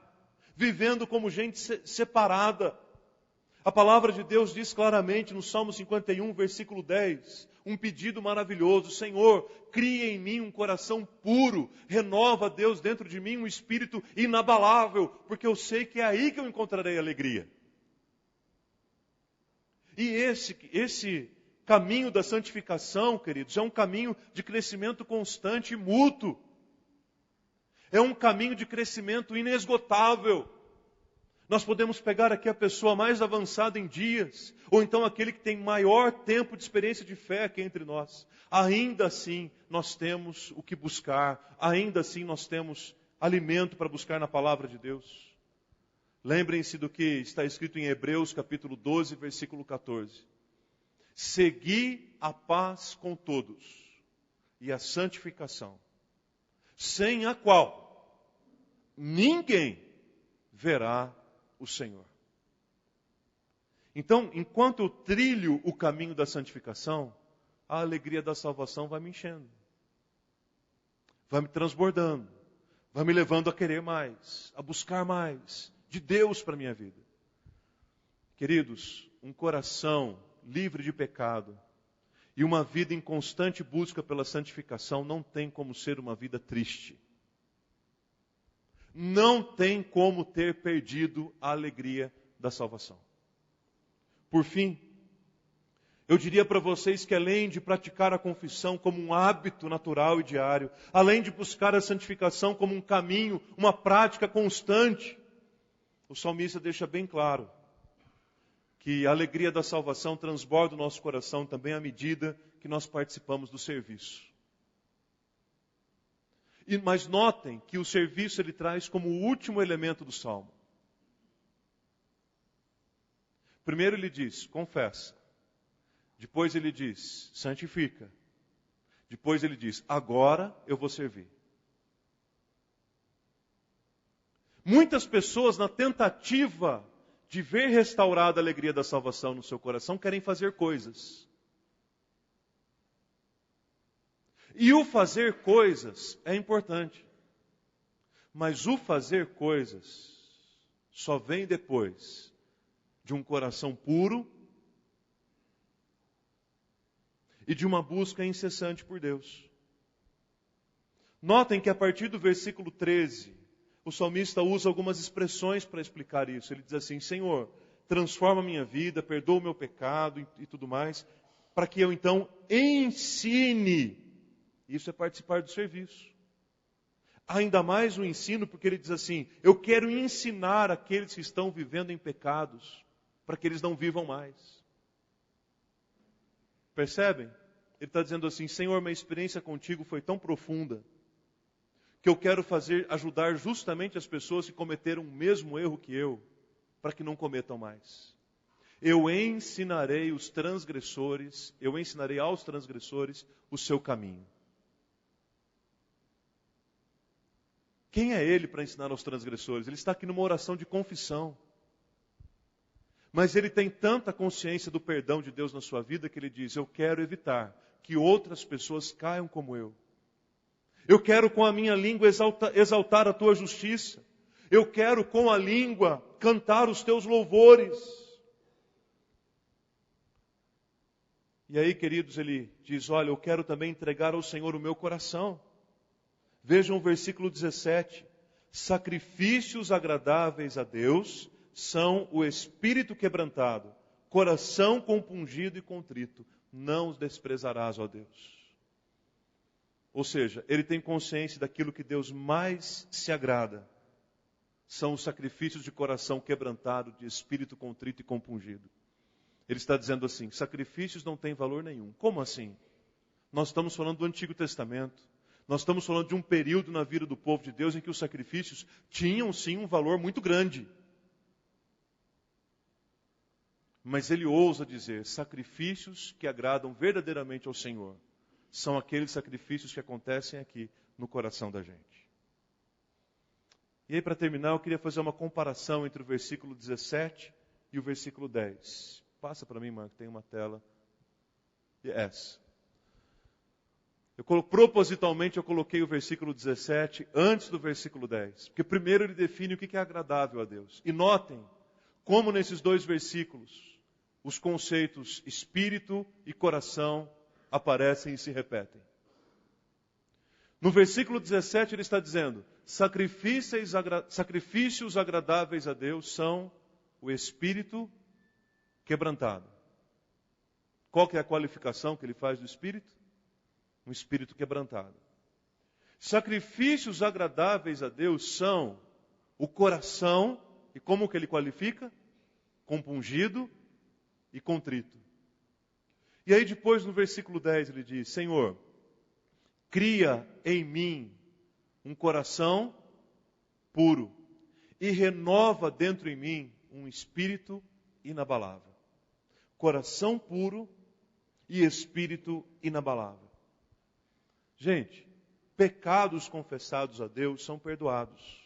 vivendo como gente separada. A palavra de Deus diz claramente no Salmo 51, versículo 10, um pedido maravilhoso: Senhor, cria em mim um coração puro, renova, Deus, dentro de mim um espírito inabalável, porque eu sei que é aí que eu encontrarei alegria. E esse caminho da santificação, queridos, é um caminho de crescimento constante e mútuo. É um caminho de crescimento inesgotável. Nós podemos pegar aqui a pessoa mais avançada em dias, ou então aquele que tem maior tempo de experiência de fé aqui entre nós. Ainda assim, nós temos o que buscar, ainda assim nós temos alimento para buscar na palavra de Deus. Lembrem-se do que está escrito em Hebreus capítulo 12, versículo 14. Segui a paz com todos e a santificação, sem a qual ninguém verá o Senhor. Então, enquanto eu trilho o caminho da santificação, a alegria da salvação vai me enchendo, vai me transbordando, vai me levando a querer mais, a buscar mais de Deus para a minha vida. Queridos, um coração livre de pecado e uma vida em constante busca pela santificação não tem como ser uma vida triste. Não tem como ter perdido a alegria da salvação. Por fim, eu diria para vocês que além de praticar a confissão como um hábito natural e diário, além de buscar a santificação como um caminho, uma prática constante, o salmista deixa bem claro que a alegria da salvação transborda o nosso coração também à medida que nós participamos do serviço. Mas notem que o serviço ele traz como o último elemento do salmo. Primeiro ele diz, confessa. Depois ele diz, santifica. Depois ele diz, agora eu vou servir. Muitas pessoas, na tentativa de ver restaurada a alegria da salvação no seu coração, querem fazer coisas. E o fazer coisas é importante. Mas o fazer coisas só vem depois de um coração puro e de uma busca incessante por Deus. Notem que a partir do versículo 13, o salmista usa algumas expressões para explicar isso. Ele diz assim, Senhor, transforma a minha vida, perdoa o meu pecado e tudo mais, para que eu então ensine. Isso é participar do serviço. Ainda mais o ensino, porque ele diz assim, eu quero ensinar aqueles que estão vivendo em pecados, para que eles não vivam mais. Percebem? Ele está dizendo assim, Senhor, minha experiência contigo foi tão profunda, que eu quero ajudar justamente as pessoas que cometeram o mesmo erro que eu, para que não cometam mais. Eu ensinarei aos transgressores o seu caminho. Quem é ele para ensinar aos transgressores? Ele está aqui numa oração de confissão. Mas ele tem tanta consciência do perdão de Deus na sua vida que ele diz, eu quero evitar que outras pessoas caiam como eu. Eu quero com a minha língua exaltar a tua justiça. Eu quero com a língua cantar os teus louvores. E aí, queridos, ele diz, olha, eu quero também entregar ao Senhor o meu coração. Vejam o versículo 17. Sacrifícios agradáveis a Deus são o espírito quebrantado, coração compungido e contrito. Não os desprezarás, ó Deus. Ou seja, ele tem consciência daquilo que Deus mais se agrada. São os sacrifícios de coração quebrantado, de espírito contrito e compungido. Ele está dizendo assim, sacrifícios não têm valor nenhum. Como assim? Nós estamos falando do Antigo Testamento. Nós estamos falando de um período na vida do povo de Deus em que os sacrifícios tinham sim um valor muito grande. Mas ele ousa dizer, sacrifícios que agradam verdadeiramente ao Senhor, são aqueles sacrifícios que acontecem aqui no coração da gente. E aí, para terminar, eu queria fazer uma comparação entre o versículo 17 e o versículo 10. Passa para mim, Marco, tem uma tela. Yes. Propositalmente eu coloquei o versículo 17 antes do versículo 10. Porque primeiro ele define o que é agradável a Deus. E notem como nesses dois versículos os conceitos espírito e coração aparecem e se repetem. No versículo 17 ele está dizendo, sacrifícios agradáveis a Deus são o espírito quebrantado. Qual que é a qualificação que ele faz do espírito? Um espírito quebrantado. Sacrifícios agradáveis a Deus são o coração, e como que ele qualifica? Compungido e contrito. E aí depois no versículo 10 ele diz, Senhor, cria em mim um coração puro e renova dentro em mim um espírito inabalável. Coração puro e espírito inabalável. Gente, pecados confessados a Deus são perdoados.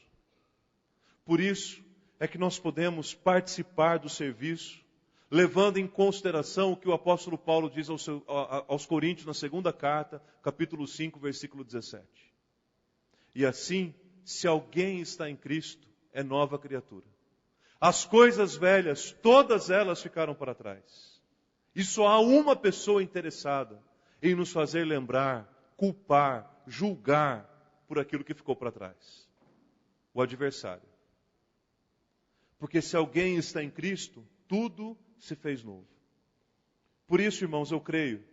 Por isso é que nós podemos participar do serviço, levando em consideração o que o apóstolo Paulo diz aos Coríntios na segunda carta, capítulo 5, versículo 17. E assim, se alguém está em Cristo, é nova criatura. As coisas velhas, todas elas ficaram para trás. E só há uma pessoa interessada em nos fazer lembrar, culpar, julgar por aquilo que ficou para trás. O adversário. Porque se alguém está em Cristo, tudo se fez novo. Por isso, irmãos, eu creio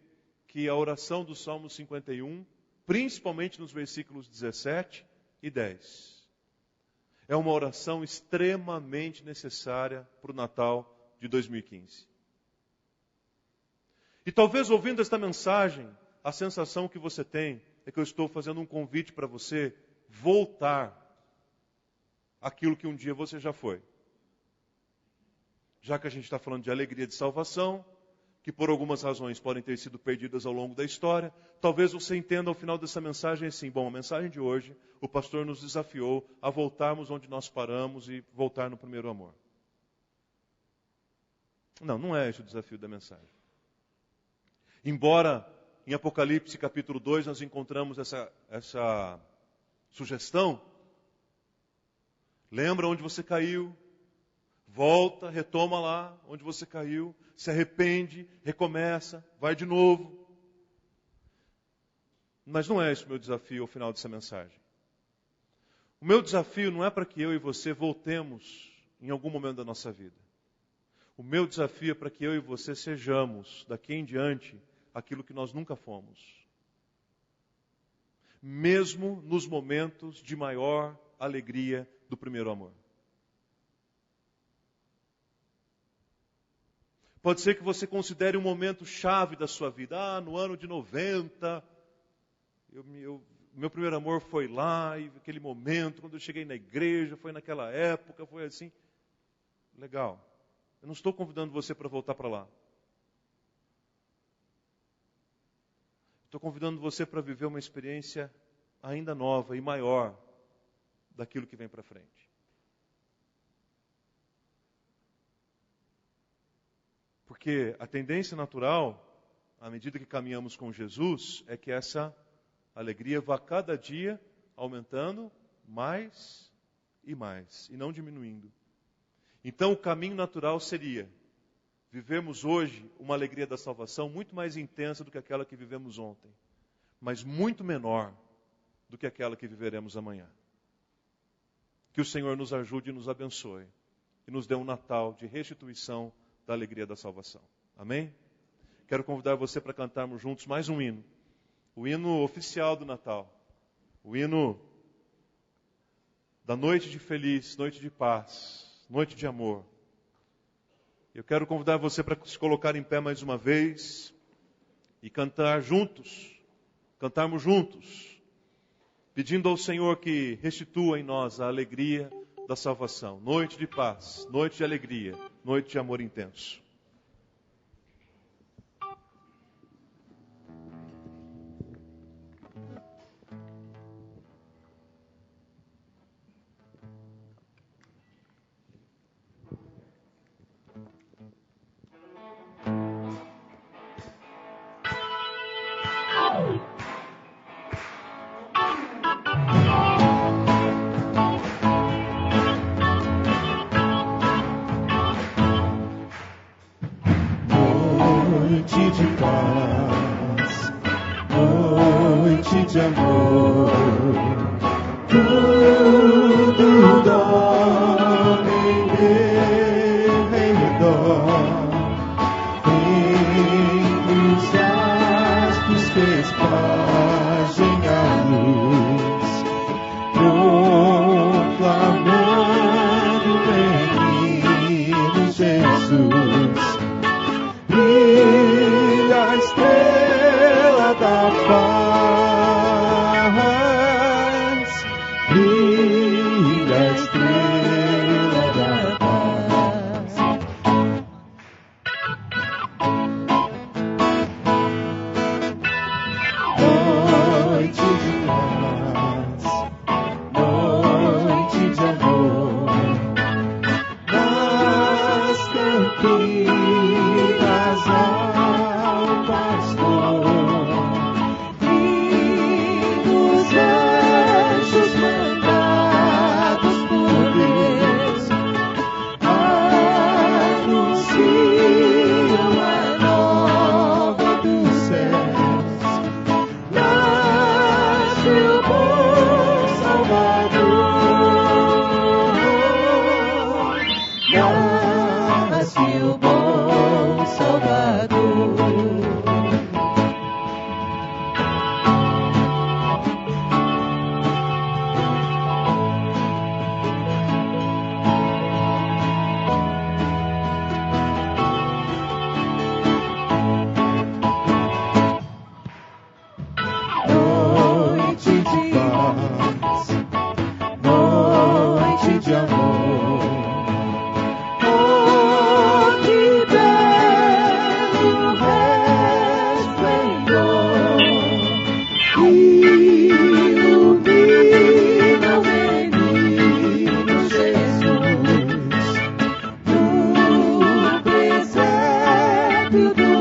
que a oração do Salmo 51, principalmente nos versículos 17 e 10, é uma oração extremamente necessária para o Natal de 2015. E talvez ouvindo esta mensagem, a sensação que você tem é que eu estou fazendo um convite para você voltar àquilo que um dia você já foi. Já que a gente está falando de alegria de salvação, que por algumas razões podem ter sido perdidas ao longo da história, talvez você entenda ao final dessa mensagem assim, bom, a mensagem de hoje, o pastor nos desafiou a voltarmos onde nós paramos e voltar no primeiro amor. Não, não é esse o desafio da mensagem. Embora em Apocalipse capítulo 2 nós encontramos essa sugestão, lembra onde você caiu, volta, retoma lá onde você caiu, se arrepende, recomeça, vai de novo. Mas não é esse o meu desafio ao final dessa mensagem. O meu desafio não é para que eu e você voltemos em algum momento da nossa vida. O meu desafio é para que eu e você sejamos, daqui em diante, aquilo que nós nunca fomos. Mesmo nos momentos de maior alegria do primeiro amor. Pode ser que você considere um momento chave da sua vida. No ano de 90, meu primeiro amor foi lá, e aquele momento, quando eu cheguei na igreja, foi naquela época, foi assim. Legal. Eu não estou convidando você para voltar para lá. Estou convidando você para viver uma experiência ainda nova e maior daquilo que vem para frente. Porque a tendência natural, à medida que caminhamos com Jesus, é que essa alegria vá cada dia aumentando mais e mais, e não diminuindo. Então o caminho natural seria vivermos hoje uma alegria da salvação muito mais intensa do que aquela que vivemos ontem, mas muito menor do que aquela que viveremos amanhã. Que o Senhor nos ajude e nos abençoe, e nos dê um Natal de restituição da alegria da salvação. Amém? Quero convidar você para cantarmos juntos mais um hino. O hino oficial do Natal. O hino da noite de feliz, noite de paz, noite de amor. Eu quero convidar você para se colocar em pé mais uma vez e cantarmos juntos, pedindo ao Senhor que restitua em nós a alegria da salvação. Noite de paz, noite de alegria, noite de amor intenso. Noite de paz, noite de amor, tudo dorme em meu redor, entre os astros que espalhem a luz, proclamando o menino Jesus. Brilha a estrela da paz, brilha a estrela da paz.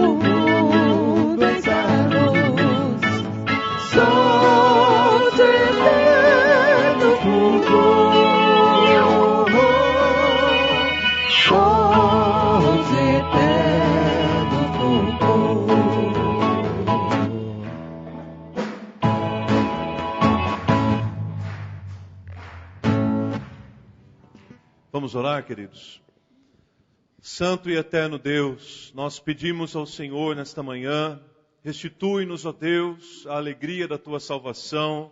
mundo essa luz, sol de eterno fulgor, sol de eterno fulgor. Vamos orar, queridos. Santo e eterno Deus, nós pedimos ao Senhor nesta manhã, restitui-nos, ó Deus, a alegria da Tua salvação,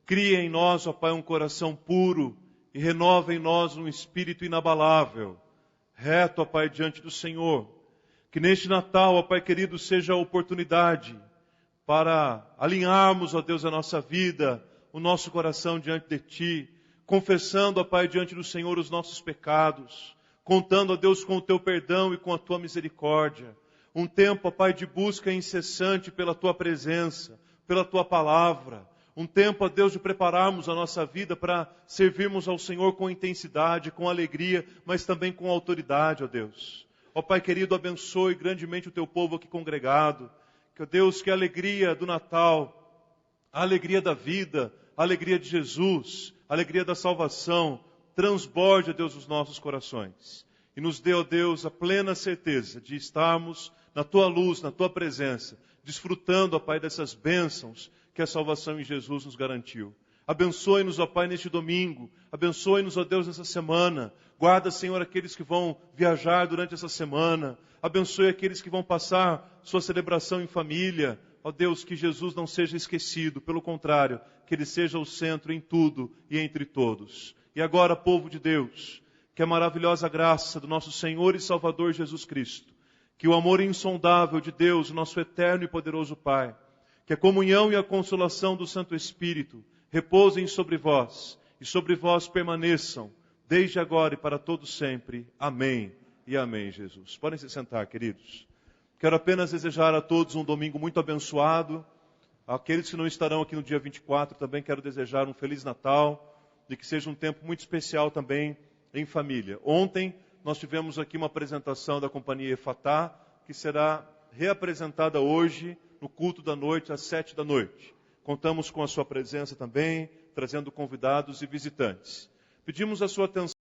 cria em nós, ó Pai, um coração puro e renova em nós um espírito inabalável, reto, ó Pai, diante do Senhor. Que neste Natal, ó Pai querido, seja a oportunidade para alinharmos, ó Deus, a nossa vida, o nosso coração diante de Ti, confessando, ó Pai, diante do Senhor os nossos pecados, contando, ó Deus, com o Teu perdão e com a Tua misericórdia. Um tempo, ó Pai, de busca incessante pela Tua presença, pela Tua palavra. Um tempo, ó Deus, de prepararmos a nossa vida para servirmos ao Senhor com intensidade, com alegria, mas também com autoridade, ó Deus. Ó Pai querido, abençoe grandemente o Teu povo aqui congregado. Que, ó Deus, que a alegria do Natal, a alegria da vida, a alegria de Jesus, a alegria da salvação, transborde, ó Deus, os nossos corações. E nos dê, ó Deus, a plena certeza de estarmos na Tua luz, na Tua presença, desfrutando, ó Pai, dessas bênçãos que a salvação em Jesus nos garantiu. Abençoe-nos, ó Pai, neste domingo. Abençoe-nos, ó Deus, nessa semana. Guarda, Senhor, aqueles que vão viajar durante essa semana. Abençoe aqueles que vão passar sua celebração em família. Ó Deus, que Jesus não seja esquecido. Pelo contrário, que Ele seja o centro em tudo e entre todos. E agora, povo de Deus, que a maravilhosa graça do nosso Senhor e Salvador Jesus Cristo, que o amor insondável de Deus, nosso eterno e poderoso Pai, que a comunhão e a consolação do Santo Espírito repousem sobre vós e sobre vós permaneçam, desde agora e para todos sempre. Amém e amém, Jesus. Podem se sentar, queridos. Quero apenas desejar a todos um domingo muito abençoado. Aqueles que não estarão aqui no dia 24, também quero desejar um Feliz Natal, e que seja um tempo muito especial também em família. Ontem nós tivemos aqui uma apresentação da Companhia Efatá, que será reapresentada hoje no culto da noite, às 19h. Contamos com a sua presença também, trazendo convidados e visitantes. Pedimos a sua atenção